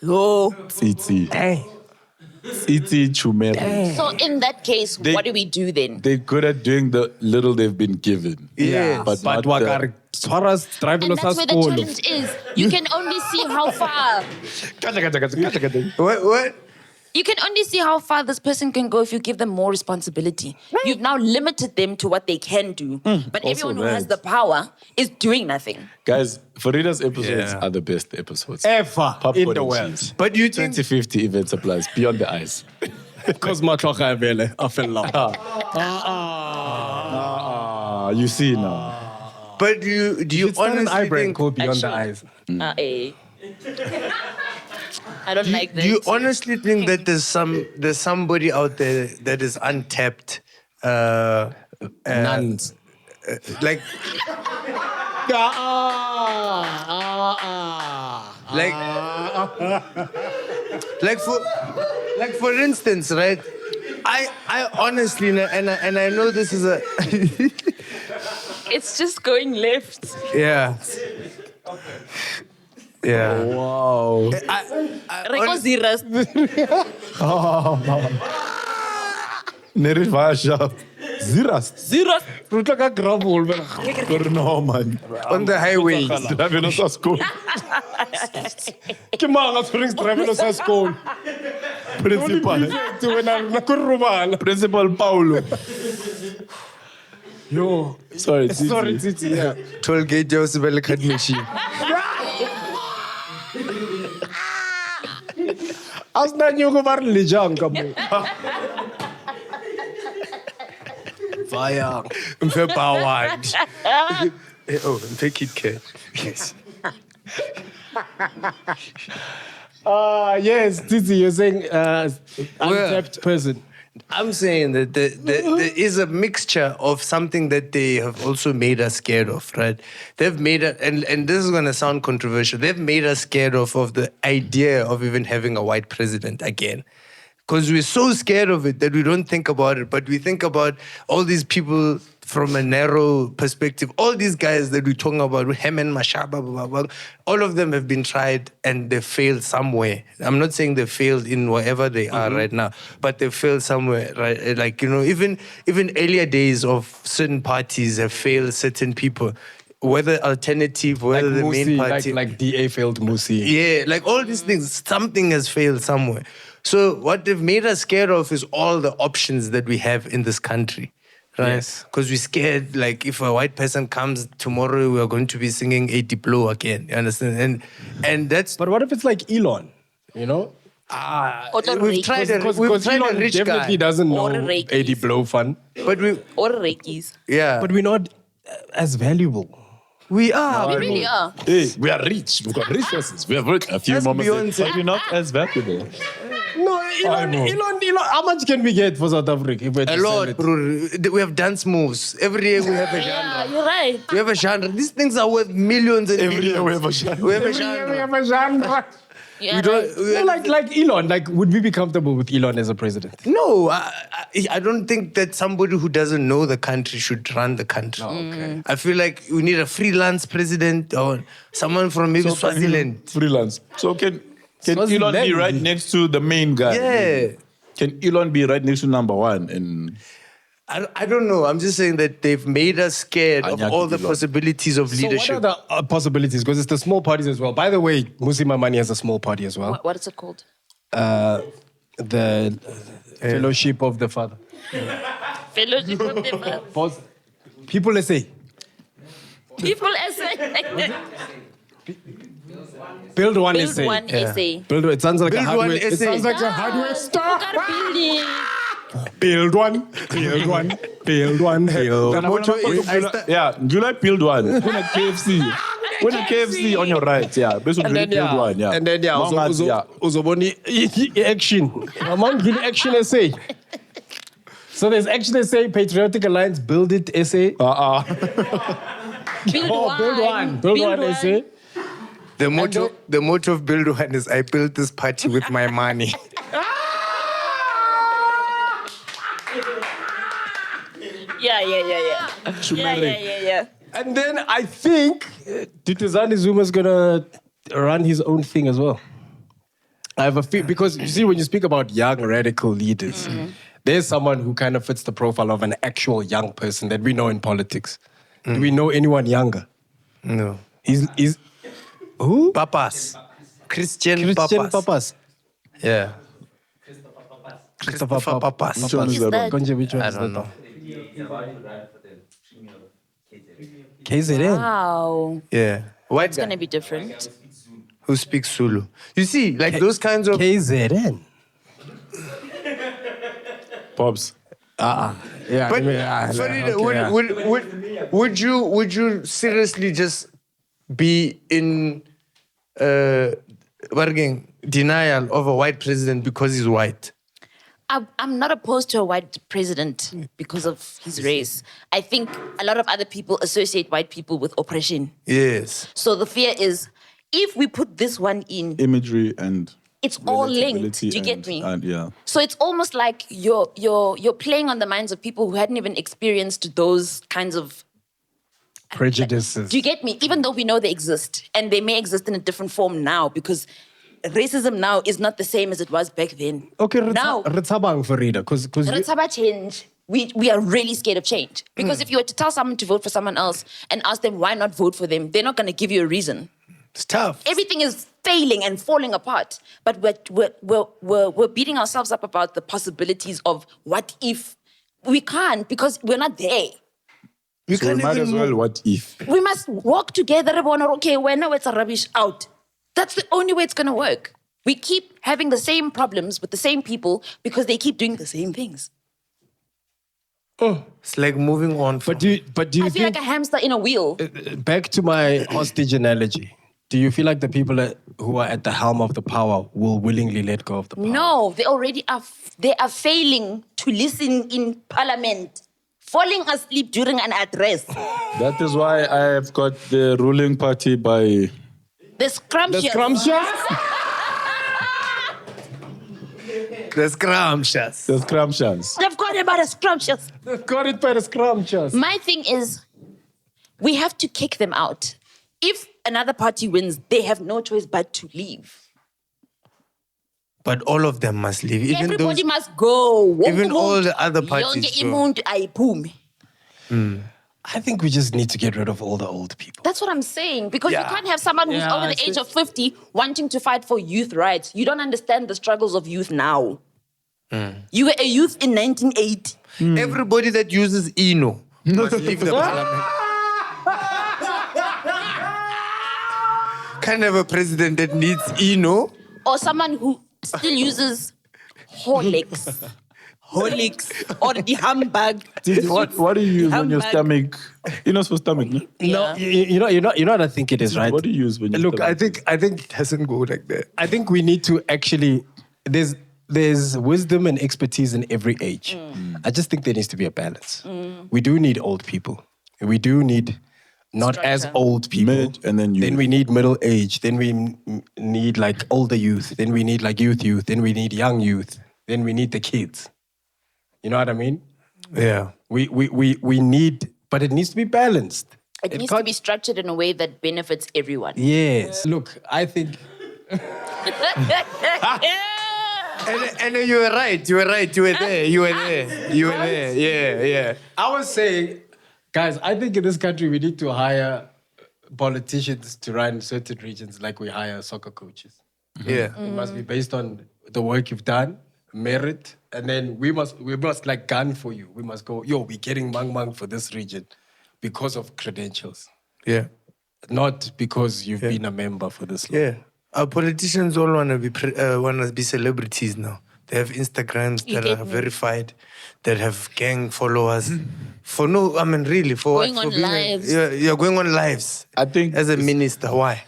Oh. Tsitsi. Tsitsi Chumere. So in that case, what do we do then? They're good at doing the little they've been given. Yeah. But not Wakar Twaras driving And us that's a where the school. challenge is. You can only see how far. What? You can only see how far this person can go if you give them more responsibility. You've now limited them to what they can do. But everyone who has the power is doing nothing. Guys, Farida's episodes are the best episodes. Ever Popcorn in the and world. cheese. But you think 2050 event supplies beyond the ice. Because Matlocha Vele, I fell love. You see now. But do you It's not an honestly eyebrow think? called Beyond the Eyes. I don't like this. Do you honestly think that there's somebody out there that is untapped? Nuns. Like for instance, right? I honestly, and I know this is a It's just going left. yeah. Yeah. Wow. Reko Ziras. Nerit Vasha. Ziras. Ziras. No, man. On the highway. Driving us to school. Driving us to school. Principal Paulo. Yo. Sorry, Sorry, Tsitsi. Titi. Yeah. Toll gate just a card machine. As na nyo ko bar lijang ka mo. Fire. Mfe Bawad. Oh, Mfe Kit Kat. Yes. Yes, Titi, you're saying untapped person. I'm saying that there is a mixture of something that they have also made us scared of, right? They've made us, and this is going to sound controversial, they've made us scared of the idea of even having a white president again. Because we're so scared of it that we don't think about it, but we think about all these people from a narrow perspective. All these guys that we're talking about, Hemen, Mashaba, blah, blah, blah, all of them have been tried and they failed somewhere. I'm not saying they failed in wherever they are right now, but they failed somewhere, right? Like, even earlier days of certain parties have failed certain people. Whether alternative, whether Like the main Musi, party. like DA failed Musi. Yeah, like all these things, something has failed somewhere. So what they've made us scared of is all the options that we have in this country. Right? Yes. Because we're scared, like, if a white person comes tomorrow, we're going to be singing a Diplo again. You understand? And that's... But what if it's like Elon, you know? We've tried a Because Elon rich definitely guy. doesn't know Or a Reiki. 80 blow fun. But we... Or Reikis. Yeah. But we're not as valuable. we are. We really are. Hey, we are rich. We've got resources. We have worked a few That's moments. Beyonce. But we're not as valuable. No, Elon, how much can we get for South Africa? If we had A to sell lot, it? bro. We have dance moves. Every year we have a Yeah, genre. you're right. We have a genre. These things are worth millions and Every millions. year we have a genre. We have a genre. a genre. Yeah, We don't, right. we- No, like Elon, like would we be comfortable with Elon as a president? No, I don't think that somebody who doesn't know the country should run the country. Okay. I feel like we need a freelance president or someone from maybe Swaziland. Freelance. So can Swaziland. Elon be right next to the main guy? Yeah. Can Elon be right next to number one? And I don't know. I'm just saying that they've made us scared of Anyaki all the Elon. possibilities of So leadership. what are the possibilities? Because it's the small parties as well. By the way, Musima Mani has a small party as well. What is it called? The Fellowship of the Father. Fellowship of the Pause. People say, People essay. build one Build essay. one essay. Build it sounds like Build a hardware. one It essay. sounds like a hardware store. Building. Build one. Build one. Build one. Build The one. motto is, do you like build one? When a KFC. When a KFC on your right, yeah. Basically And then build one, yeah. And then Mama, uzoboni action. Among the action essay. So there's action essay, Patriotic Alliance, build it essay. Build one. Build one. Build one essay. the motto of Build One is, I built this party with my money. Yeah. And then I think Dutuzani Zuma's gonna run his own thing as well. I have a feel, because you see, when you speak about young radical leaders, there's someone who kind of fits the profile of an actual young person that we know in politics. Do we know anyone younger? No. He's who? Papas. Christian Papas. Yeah. Christopher Papas. Papas. Which one is that one? Konje, which one I is don't that? know. KZN. Wow. Yeah. White It's guy going to be different. who speaks Zulu. You see, like those kinds of... KZN. Pops. Yeah. But I mean, Farida, okay, would you seriously just be in denial of a white president because he's white? I'm not opposed to a white president because of his race. I think a lot of other people associate white people with oppression. Yes. So the fear is, if we put this one in, Imagery and it's all linked. Do you get me? And yeah. So it's almost like you're playing on the minds of people who hadn't even experienced those kinds of. prejudices. Do you get me? Even though we know they exist, and they may exist in a different form now, because racism now is not the same as it was back then. Okay, now Ritzabang Farida, because let's have a change. We are really scared of change. Because if you were to tell someone to vote for someone else and ask them why not vote for them, they're not going to give you a reason. It's tough. Everything is failing and falling apart. But we're beating ourselves up about the possibilities of what if. We can't, because we're not there. We So we can't might even as well, move. what if? We must walk together. Okay, when it's a rubbish out. That's the only way it's going to work. We keep having the same problems with the same people because they keep doing the same things. It's like moving on. But do you I feel think, like a hamster in a wheel. back to my hostage analogy, do you feel like the people who are at the helm of the power will willingly let go of the power? No, they already are. They are failing to listen in parliament, falling asleep during an address. That is why I have got the ruling party by... The scrumptious. The scrumptious? The scrumptious. The scrumptious. They've got it by the scrumptious. They've got it by the scrumptious. My thing is, we have to kick them out. If another party wins, they have no choice but to leave. But all of them must leave. Even Everybody those, must go. even all the other parties Yonke go. umuntu ayiphume. I think we just need to get rid of all the old people. That's what I'm saying. Because you Yeah. can't have someone who's Yeah, over the it's- age of 50 wanting to fight for youth rights. You don't understand the struggles of youth now. You were a youth in 1980. Everybody that uses Eno must leave the parliament. Can't have a president that needs Eno. Or someone who still uses Horlicks. Horlicks or the humbug. What do you use on your Humbug. stomach? You know, for stomach, no? No, you know what I think it is, right? What do you use when you Look, stomach? I think It doesn't go like that. I think we need to actually there's wisdom and expertise in every age. I just think there needs to be a balance. We do need old people. We do need not as Structure. old people. Mid and then youth. Then we need middle age. Then we need like older youth. Then we need like youth. Then we need young youth. Then we need the kids. You know what I mean? Yeah. We need, but it needs to be balanced. It needs to can't- be structured in a way that benefits everyone. Yes. Look, I think And you were right. You were right. You were there. You were there. You were there. Yeah. I was saying, guys, I think in this country we need to hire politicians to run certain regions like we hire soccer coaches. Yeah. It must be based on the work you've done, merit, and then we must like gun for you. We must go, we're getting mang for this region because of credentials, Yeah. not because you've been a member for this long. Yeah. Our politicians all want to be celebrities now. They have Instagrams You that get are me. verified, that have gang followers. For no, I mean, really, for Going what? on For being lives. You're going on lives. I think As a minister, why?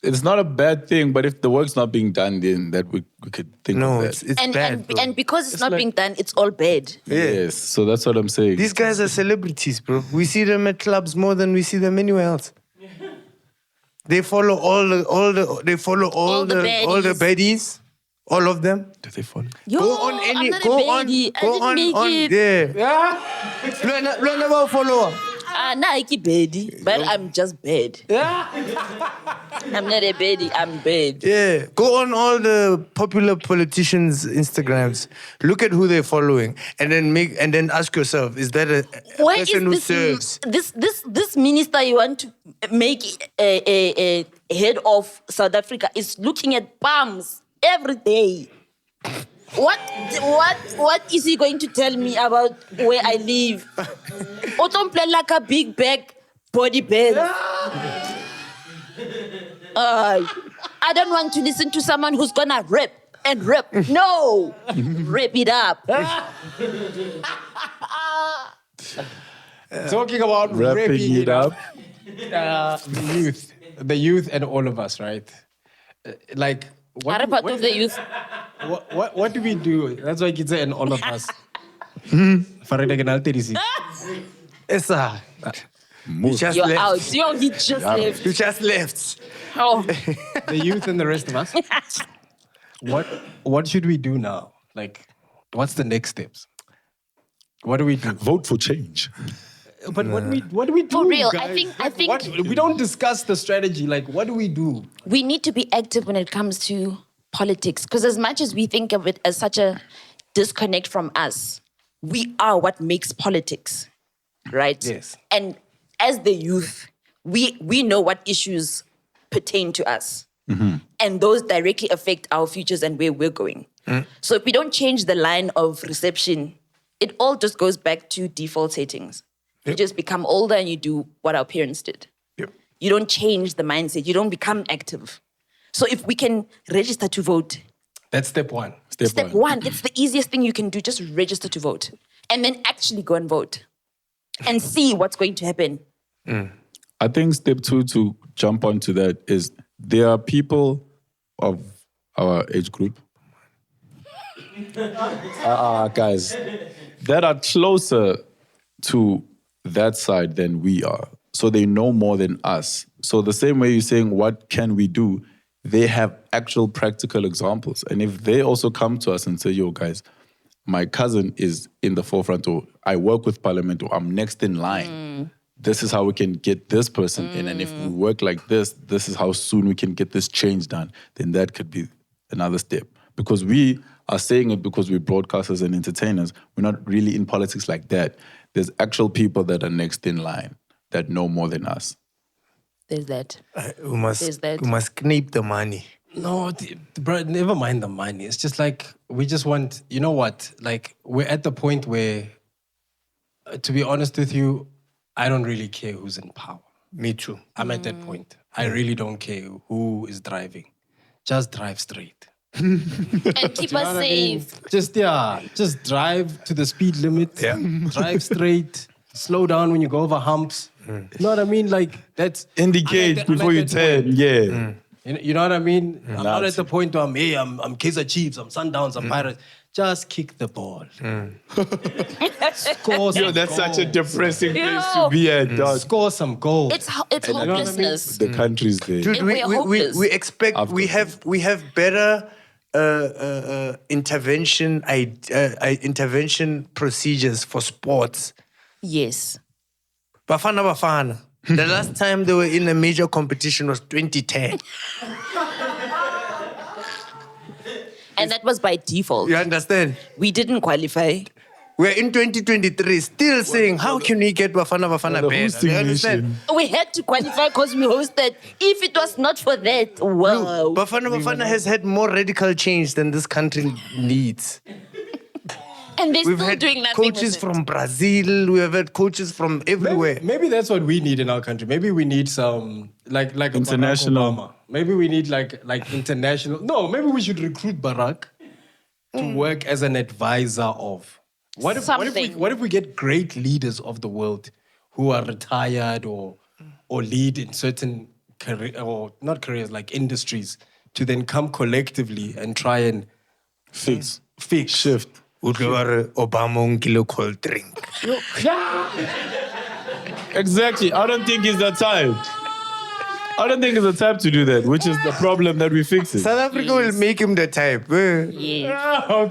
it's not a bad thing, but if the work's not being done, then that we could think No, of that. it's bad. bro. And because it's not being done, it's all bad. Yes, so that's what I'm saying. These guys are celebrities, bro. We see them at clubs more than we see them anywhere else. They follow all the baddies, all of them. Do they follow? Yo, Go on any, I'm not go a on, baby. I go didn't on, make it. yeah. Lwana ba follower. Nah, I keep baby, but I'm just bad. I'm not a baby, I'm bad. Yeah, go on all the popular politicians' Instagrams. Look at who they're following, and then ask yourself: is that a Where person who is serves? this minister you want to make a head of South Africa is looking at palms every day? What is he going to tell me about where I live? O don't play like a big bag body bag. I don't want to listen to someone who's gonna rip and rip. No, rip it up. Talking about Wrapping it up. the youth and all of us, right? Like, What about of the youth? what do we do? That's why kids and all of us. Farida Ganal 36. Esa, you just You're left. out. Yo, he just left. You just left. Oh. The youth and the rest of us. What should we do now? Like, what's the next steps? What do we do? Vote for change. But what do we do? For real, guys? I think We don't discuss the strategy. Like, what do we do? we need to be active when it comes to politics. Because as much as we think of it as such a disconnect from us, we are what makes politics, right? Yes. And as the youth, we know what issues pertain to us. And those directly affect our futures and where we're going. So if we don't change the line of reception, it all just goes back to default settings. You just become older and you do what our parents did. Yep. You don't change the mindset. You don't become active. So if we can register to vote, That's step one. step one, it's the easiest thing you can do. Just register to vote. And then actually go and vote. And see what's going to happen. I think step 2 to jump onto that is there are people of our age group, guys, that are closer to that side than we are. So they know more than us. So the same way you're saying, what can we do? They have actual practical examples. And if they also come to us and say, yo, guys, my cousin is in the forefront, or I work with Parliament, or I'm next in line. This is how we can get this person in. And if we work like this, this is how soon we can get this change done. Then that could be another step. Because we are saying it because we're broadcasters and entertainers. We're not really in politics like that. There's actual people that are next in line. that know more than us. There's that. We must kneep the money. No, bro, never mind the money. It's just like, we just want, you know what? Like, we're at the point where, to be honest with you, I don't really care who's in power. Me too. I'm at that point. I really don't care who is driving. Just drive straight. And keep us safe. Just drive to the speed limit. Yeah. Drive straight. Slow down when you go over humps. You know what I mean? Like, that's... Indicate before you turn. Yeah. You know what I mean? I'm not at the point where I'm Kaizer Chiefs, I'm Sundowns, I'm Pirates. Just kick the ball. Score some That's goals. such a depressing place to be at, dog. Score some goals. It's hopelessness. The country's there. Dude, we're hopeless. we expect we have better intervention procedures for sports. Yes. Bafana. The last time they were in a major competition was 2010. And that was by default. You understand? We didn't qualify. We're in 2023 still saying, how can we get Bafana the better? hosting You understand? nation. We had to qualify because we hosted. If it was not for that, well... Bafana has had more radical change than this country needs. And they're We've still had doing nothing coaches with it. from Brazil. We have had coaches from everywhere. Maybe that's what we need in our country. Maybe we need some like International. Barack Obama. Maybe we need like international. No, maybe we should recruit Barack to work as an advisor of. What if we get great leaders of the world who are retired or lead in certain career or not careers like industries to then come collectively and try and Fix. shift. Obama unkilo cold drink. Exactly. I don't think it's the time. I don't think it's the time to do that, which is the problem that we fix it. South Africa will make him the type. Yeah. Or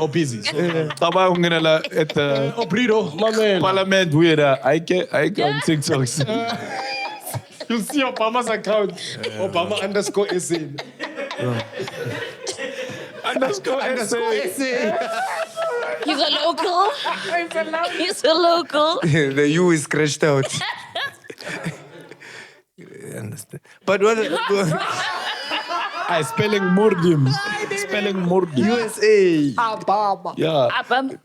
busy. At the Obrido, my man. parliament, I can TikTok. You see Obama's account. Obama _SA. He's a local. He's a local. The U is scratched out. You understand? But what? Spelling Murdim. Spelling Murdim. USA. Yeah.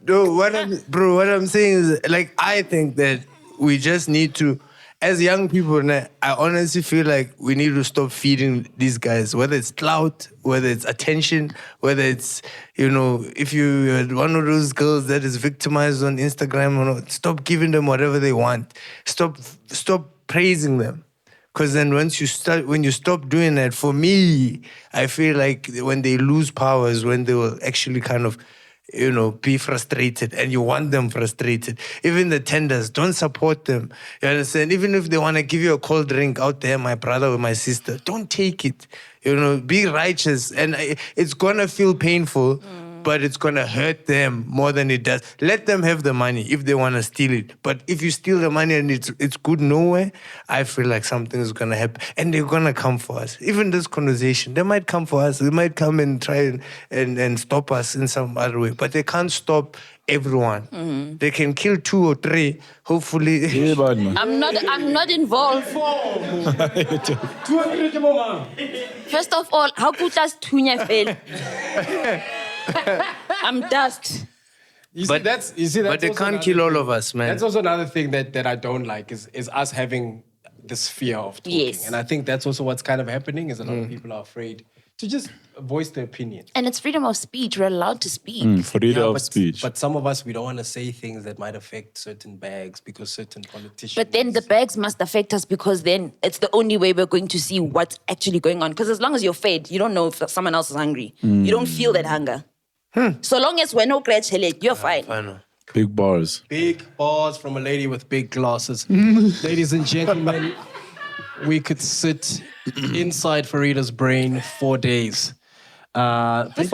No, what I'm saying is, like, I think that we just need to, as young people, I honestly feel like we need to stop feeding these guys, whether it's clout, whether it's attention, whether it's, if you're one of those girls that is victimized on Instagram, stop giving them whatever they want. Stop praising them. Because then when you stop doing that, for me, I feel like when they lose power is when they will actually kind of, be frustrated, and you want them frustrated. Even the tenders, don't support them. You understand? Even if they want to give you a cold drink out there, my brother or my sister, don't take it. Be righteous. And it's going to feel painful, but it's going to hurt them more than it does. Let them have the money if they want to steal it. But if you steal the money and it's good nowhere, I feel like something is going to happen. And they're going to come for us. Even this conversation, they might come for us. They might come and try and stop us in some other way. But they can't stop everyone. They can kill 2 or 3, hopefully. Yeah, bad man. I'm not involved. First of all, how could that Tunya fail? I'm dust. But they can't kill all of us, man. That's also another thing that I don't like is us having this fear of talking. Yes. And I think that's also what's kind of happening is a lot of people are afraid to just voice their opinion. And it's freedom of speech. We're allowed to speak. Freedom of speech. But some of us, we don't want to say things that might affect certain bags because certain politicians... But then the bags must affect us because then it's the only way we're going to see what's actually going on. Because as long as you're fed, you don't know if someone else is hungry. You don't feel that hunger. So long as we're no scratch, you're fine. Big bars. Big bars from a lady with big glasses. Ladies and gentlemen, we could sit inside Farida's brain 4 days. 5 days.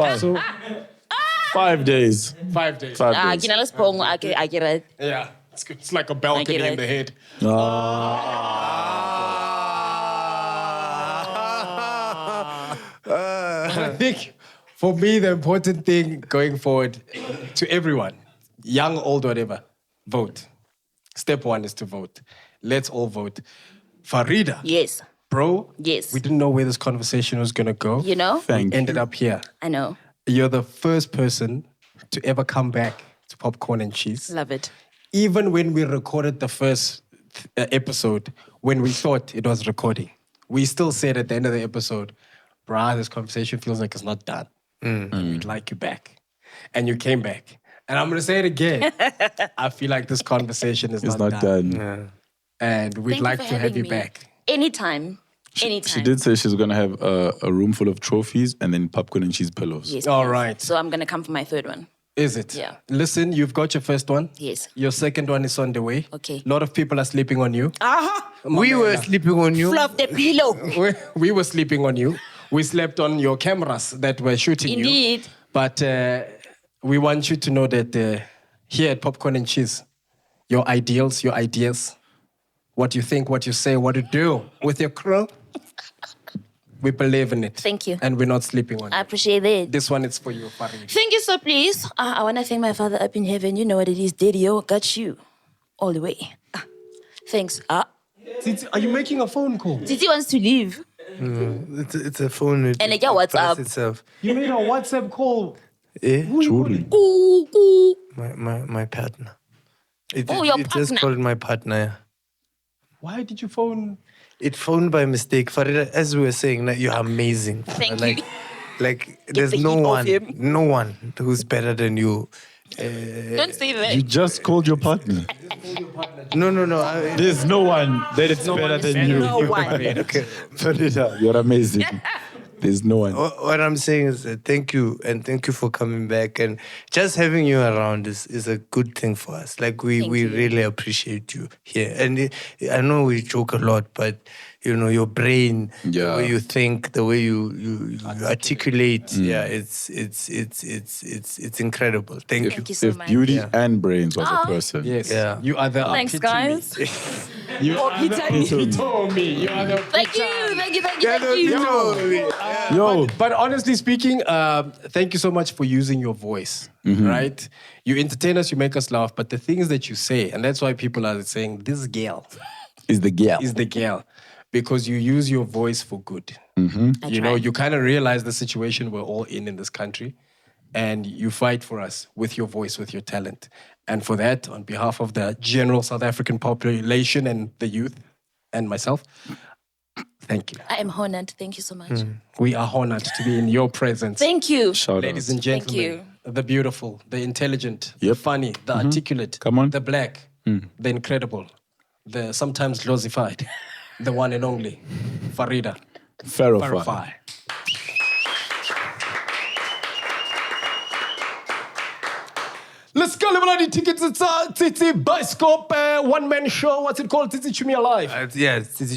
5 days. 5 I days. get it. Yeah, it's like a balcony in the head. I think for me, the important thing going forward to everyone, young, old, whatever, vote. Step one is to vote. Let's all vote. Farida. Yes. Bro. Yes. We didn't know where this conversation was going to go. You know? Thank you. Ended up here. I know. You're the first person to ever come back to Popcorn and Cheese. Love it. Even when we recorded the first episode, when we thought it was recording, we still said at the end of the episode, brah, this conversation feels like it's not done. We'd like you back. And you came back. And I'm going to say it again. I feel like this conversation is It's not not done. done. And we'd Thank you like for to have having you me. back. Anytime. She did say she's going to have a room full of trophies and then popcorn and cheese pillows. Yes. All please. right. So I'm going to come for my third one. Is it? Yeah. Listen, you've got your first one. Yes. Your second one is on the way. Okay. A lot of people are sleeping on you. We were sleeping on you. Fluff the pillow. We were sleeping on you. We slept on your cameras that were shooting you. Indeed. But we want you to know that here at Popcorn and Cheese, your ideals, your ideas, what you think, what you say, what you do with your crew, we believe in it. Thank you. And we're not sleeping on I it. appreciate it. This one is for you, Farid. Thank you so please. I want to thank my Father up in heaven. You know what it is. Daddy-o, got you. All the way. Thanks. Titi, are you making a phone call? Titi wants to leave. It's a phone. And I get WhatsApp. Itself. You made a WhatsApp call. Eh? Truly. Ooh, ooh. My partner. It Your just partner. called my partner. Yeah. Why did you phone? It phoned by mistake. Farida, as we were saying, like, you're amazing. Thank like, you. Like, there's the no heat off one, him. no one who's better than you. Don't say that. You just called your partner. No. There's no one that is better than you. No one. Okay. Farida, you're amazing. There's no one. What I'm saying is thank you, and thank you for coming back. And just having you around is a good thing for us. Like, we Thank you. really appreciate you here. And I know we joke a lot, but you know, your brain, the Yeah. way you think, the way you articulate, it's incredible. Thank you. Thank you so If much. beauty and brains was a person. Yes. Yeah. You are the Thanks, epitome. guys. You are the Epitome. epitome. You are the Thank you. Yo, But honestly speaking, thank you so much for using your voice, right? You entertain us, you make us laugh, but the things that you say, and that's why people are saying, this girl is the girl. is the girl, because you use your voice for good. I You know, try. you kind of realize the situation we're all in this country, and you fight for us with your voice, with your talent. And for that, on behalf of the general South African population and the youth and myself, thank you. I am honored. Thank you so much. We are honored to be in your presence. Thank you. Shout Ladies out. and gentlemen, you. the beautiful, the intelligent, the Yep. funny, the articulate, Come on. the black, the incredible, the sometimes glosified, the one and only, Farida Pharoah Fi. Fi. Let's go, everybody. Tickets, it's Titi Bioscope, one-man show. What's it called? Titi Chumi Alive. It's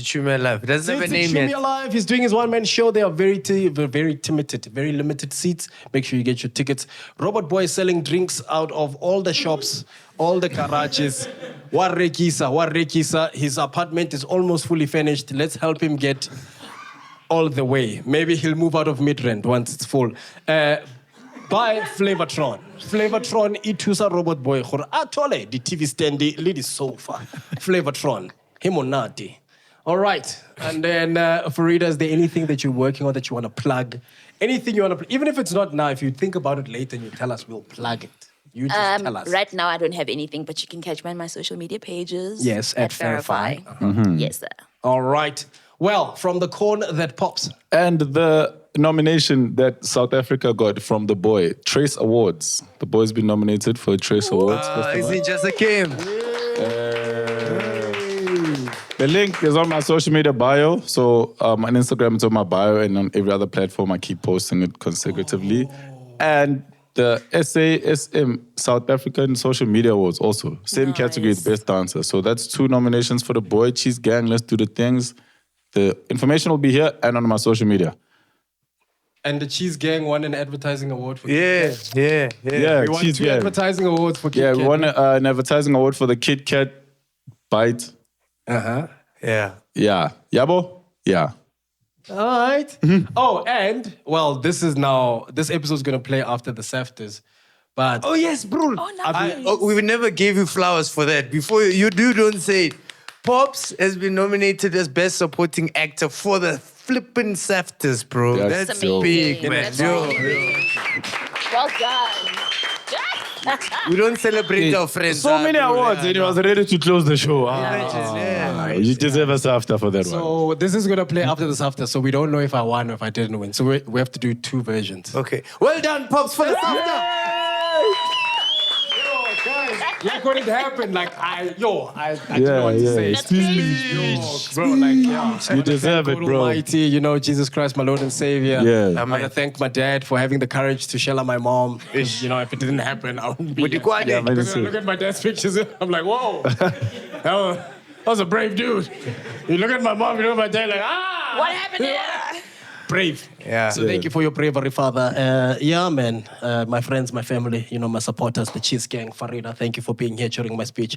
Chume Live. It doesn't have a Titi name Chumi yet. Alive. He's doing his one-man show. They are very limited, very limited seats. Make sure you get your tickets. Robot Boy is selling drinks out of all the shops, all the garages. Warekisa. His apartment is almost fully finished. Let's help him get all the way. Maybe he'll move out of Midrand once it's full. Buy Flavortron. Flavortron ithusa Robot Boy gore a thole di TV stand le di sofa. Flavortron. Himonati. All right. And then Farida, is there anything that you're working on that you want to plug? Anything you want to plug? Even if it's not now, if you think about it later and you tell us, we'll plug it. You just tell us. Right now, I don't have anything, but you can catch me on my social media pages. Yes, at Pharoah Fi. PharoAHFI. Yes, sir. All right. Well, from the corn that pops. And the nomination that South Africa got from the boy, Trace Awards. The boy's been nominated for a Trace Awards. Is it just a game? The link is on my social media bio. So on Instagram, it's on my bio, and on every other platform, I keep posting it consecutively. And the SASM, South African Social Media Awards, also. Same category, Nice. Best Dancer. So that's 2 nominations for the boy. Cheese Gang, let's do the things. The information will be here and on my social media. And the Cheese Gang won an advertising award for Yeah. We won Cheese 2 Gang. advertising awards for Kit Yeah, Kat. we won an advertising award for the Kit Kat bite. Uh-huh. Yeah. Yeah. Yabo? Yeah. All right. Oh, and, well, this episode is going to play after the SAFTAs. But Oh yes, bro. Oh, nice. We never gave you flowers for that. Before you don't say it. Pops has been nominated as Best Supporting Actor for the flippin' SAFTAs, bro. That's That's amazing. big, man. That's Yo, amazing. Well done. we don't celebrate our friends. So many bro. awards, and he was ready to close the show. You deserve a SAFTA for that one. so this is gonna play after the SAFTA, so we don't know if I won or if I didn't win. So we have to do two versions. Okay. Well done, Pops, for the SAFTA. Like when it happened, like I didn't know Yeah, what to yeah. say. That's crazy. Yo, bro, like yeah. You deserve it, God bro. Almighty, you know, Jesus Christ, my Lord and Savior. Yeah. I want to thank my dad for having the courage to shell out my mom. 'Cause, you know, if it didn't happen, I wouldn't be. Yeah, man. Because when I look at my dad's pictures, I'm like, whoa, that was a brave dude. You look at my mom, you know, my dad, like, What happened here? brave. Yeah. So thank you for your bravery, Father. Yeah, man. My friends, my family, you know, my supporters, the Cheese Gang, Farida, thank you for being here during my speech.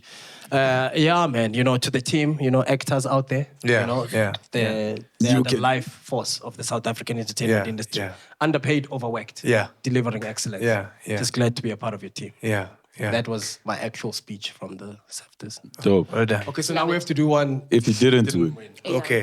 Yeah, man. You know, to the team, you know, actors out there. Yeah, You know, yeah, They are the life force of the South African entertainment Yeah, industry. yeah. Underpaid, overworked. Yeah. Delivering excellence. Yeah, yeah. Just glad to be a part of your team. Yeah. That was my actual speech from the SAFTAs. Dope. Well done. Okay, so now we have to do one. If you didn't win. Okay.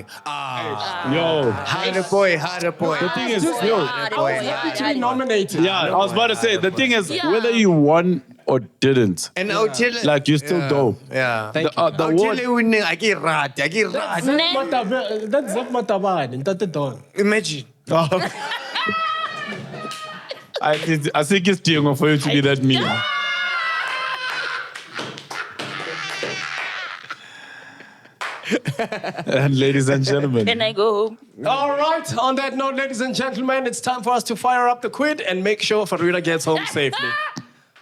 Yo. Harder boy. The thing is, yo. To be nominated. Yeah, I was about to say, the thing is, whether you won or didn't, And I'll tell you. like, you're still dope. Yeah. Thank The I'll tell award, you winning. I get rat. That's Zep Matabane. That's the dawn. Imagine. I think it's Diego for you to be that mean. And ladies and gentlemen, Can I go home? All right. On that note, ladies and gentlemen, it's time for us to fire up the quid and make sure Farida gets home safely.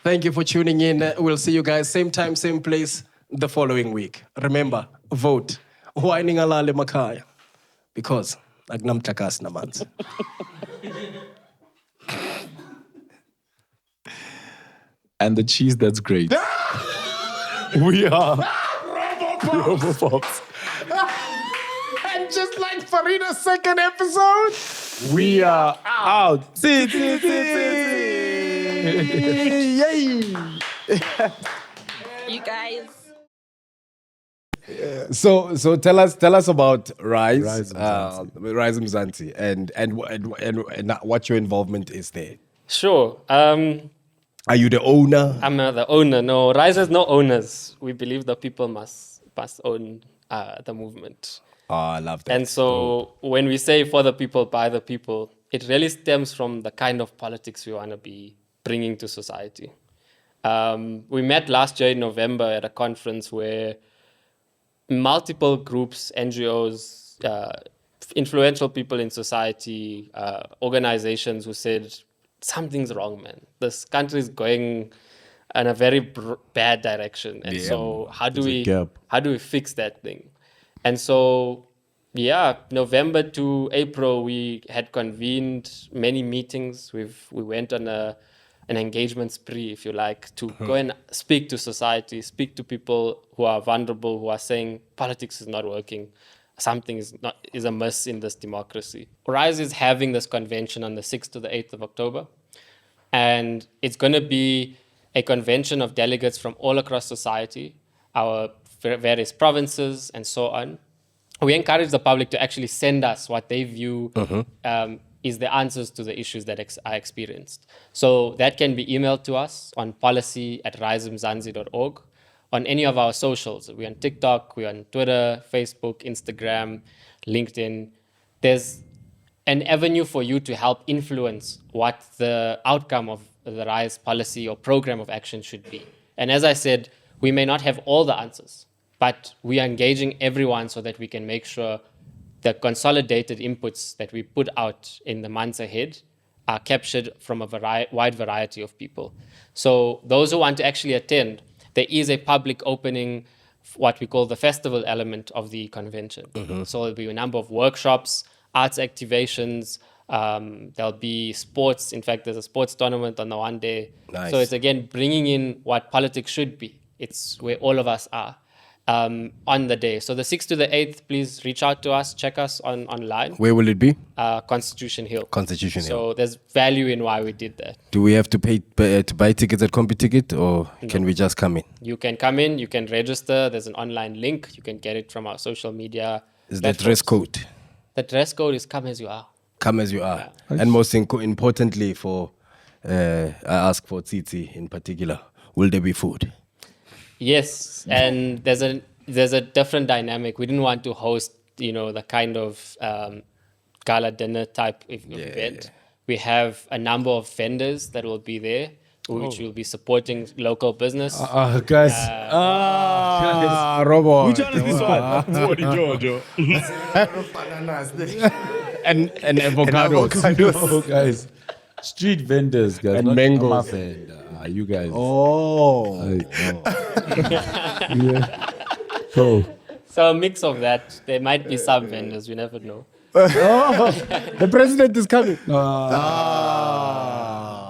Thank you for tuning in. We'll see you guys same time, same place the following week. Remember, vote. Whining alale makaya. Because agnamtakas namans. and the cheese that's great. We are Robopops. And just like Farida's second episode, We are out. You guys. So tell us about Rise, Rise Rise Mzansi, and what your involvement is there. Sure. Are you the owner? I'm the owner. No, Rise has no owners. We believe the people must own the movement. Oh, I love that. And so when we say for the people, by the people, it really stems from the kind of politics we want to be bringing to society. We met last year in November at a conference where multiple groups, NGOs, influential people in society, organizations who said, something's wrong, man. This country is going in a very bad direction. And so how do we fix that thing? And so, yeah, November to April, we had convened many meetings. We went on an engagement spree, if you like, to go and speak to society, speak to people who are vulnerable, who are saying politics is not working. Something is amiss in this democracy. Rise is having this convention on the 6th to the 8th of October. And it's going to be a convention of delegates from all across society, our various provinces and so on. We encourage the public to actually send us what they view is the answers to the issues that are experienced. So that can be emailed to us on policy@risemzansi.org, on any of our socials. We're on TikTok, we're on Twitter, Facebook, Instagram, LinkedIn. There's an avenue for you to help influence what the outcome of the RISE policy or program of action should be. And as I said, we may not have all the answers, but we are engaging everyone so that we can make sure the consolidated inputs that we put out in the months ahead are captured from a wide variety of people. So those who want to actually attend, there is a public opening, what we call the festival element of the convention. So there'll be a number of workshops, arts activations, there'll be sports. In fact, there's a sports tournament on the one day. Nice. So it's again bringing in what politics should be. It's where all of us are. on the day. So the 6th to the 8th, please reach out to us, check us online. Where will it be? Constitution Hill. Constitution Hill. So there's value in why we did that. Do we have to pay to buy tickets at CompuTicket, or can we just come in? You can come in, you can register. There's an online link. You can get it from our social media. Is the dress code? The dress code is come as you are. Come as you are. Yeah. And most importantly, I ask for Tsitsi in particular, will there be food? Yes, and there's a different dynamic. We didn't want to host, the kind of gala dinner type event. We have a number of vendors that will be there, which will be supporting local business. Guys. Robo. Which one is this one? Jojo. and avocados. Guys. Street vendors, guys. And mangoes. You guys. So a mix of that. There might be some vendors. We never know. The president is coming.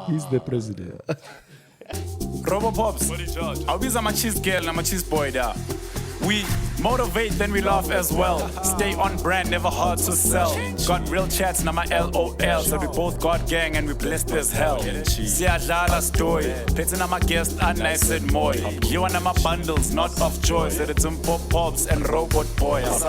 He's the president. Robo Pops, I'll be my cheese girl and my cheese boy there. We motivate, then we laugh as well. Stay on brand, never hard to sell. Got real chats, now my LOL. So we both got gang and we blessed as hell. Siyadlala story, petting on my guest and I said more. You and my bundles, not of choice. Said it's some pop pops and robot boys.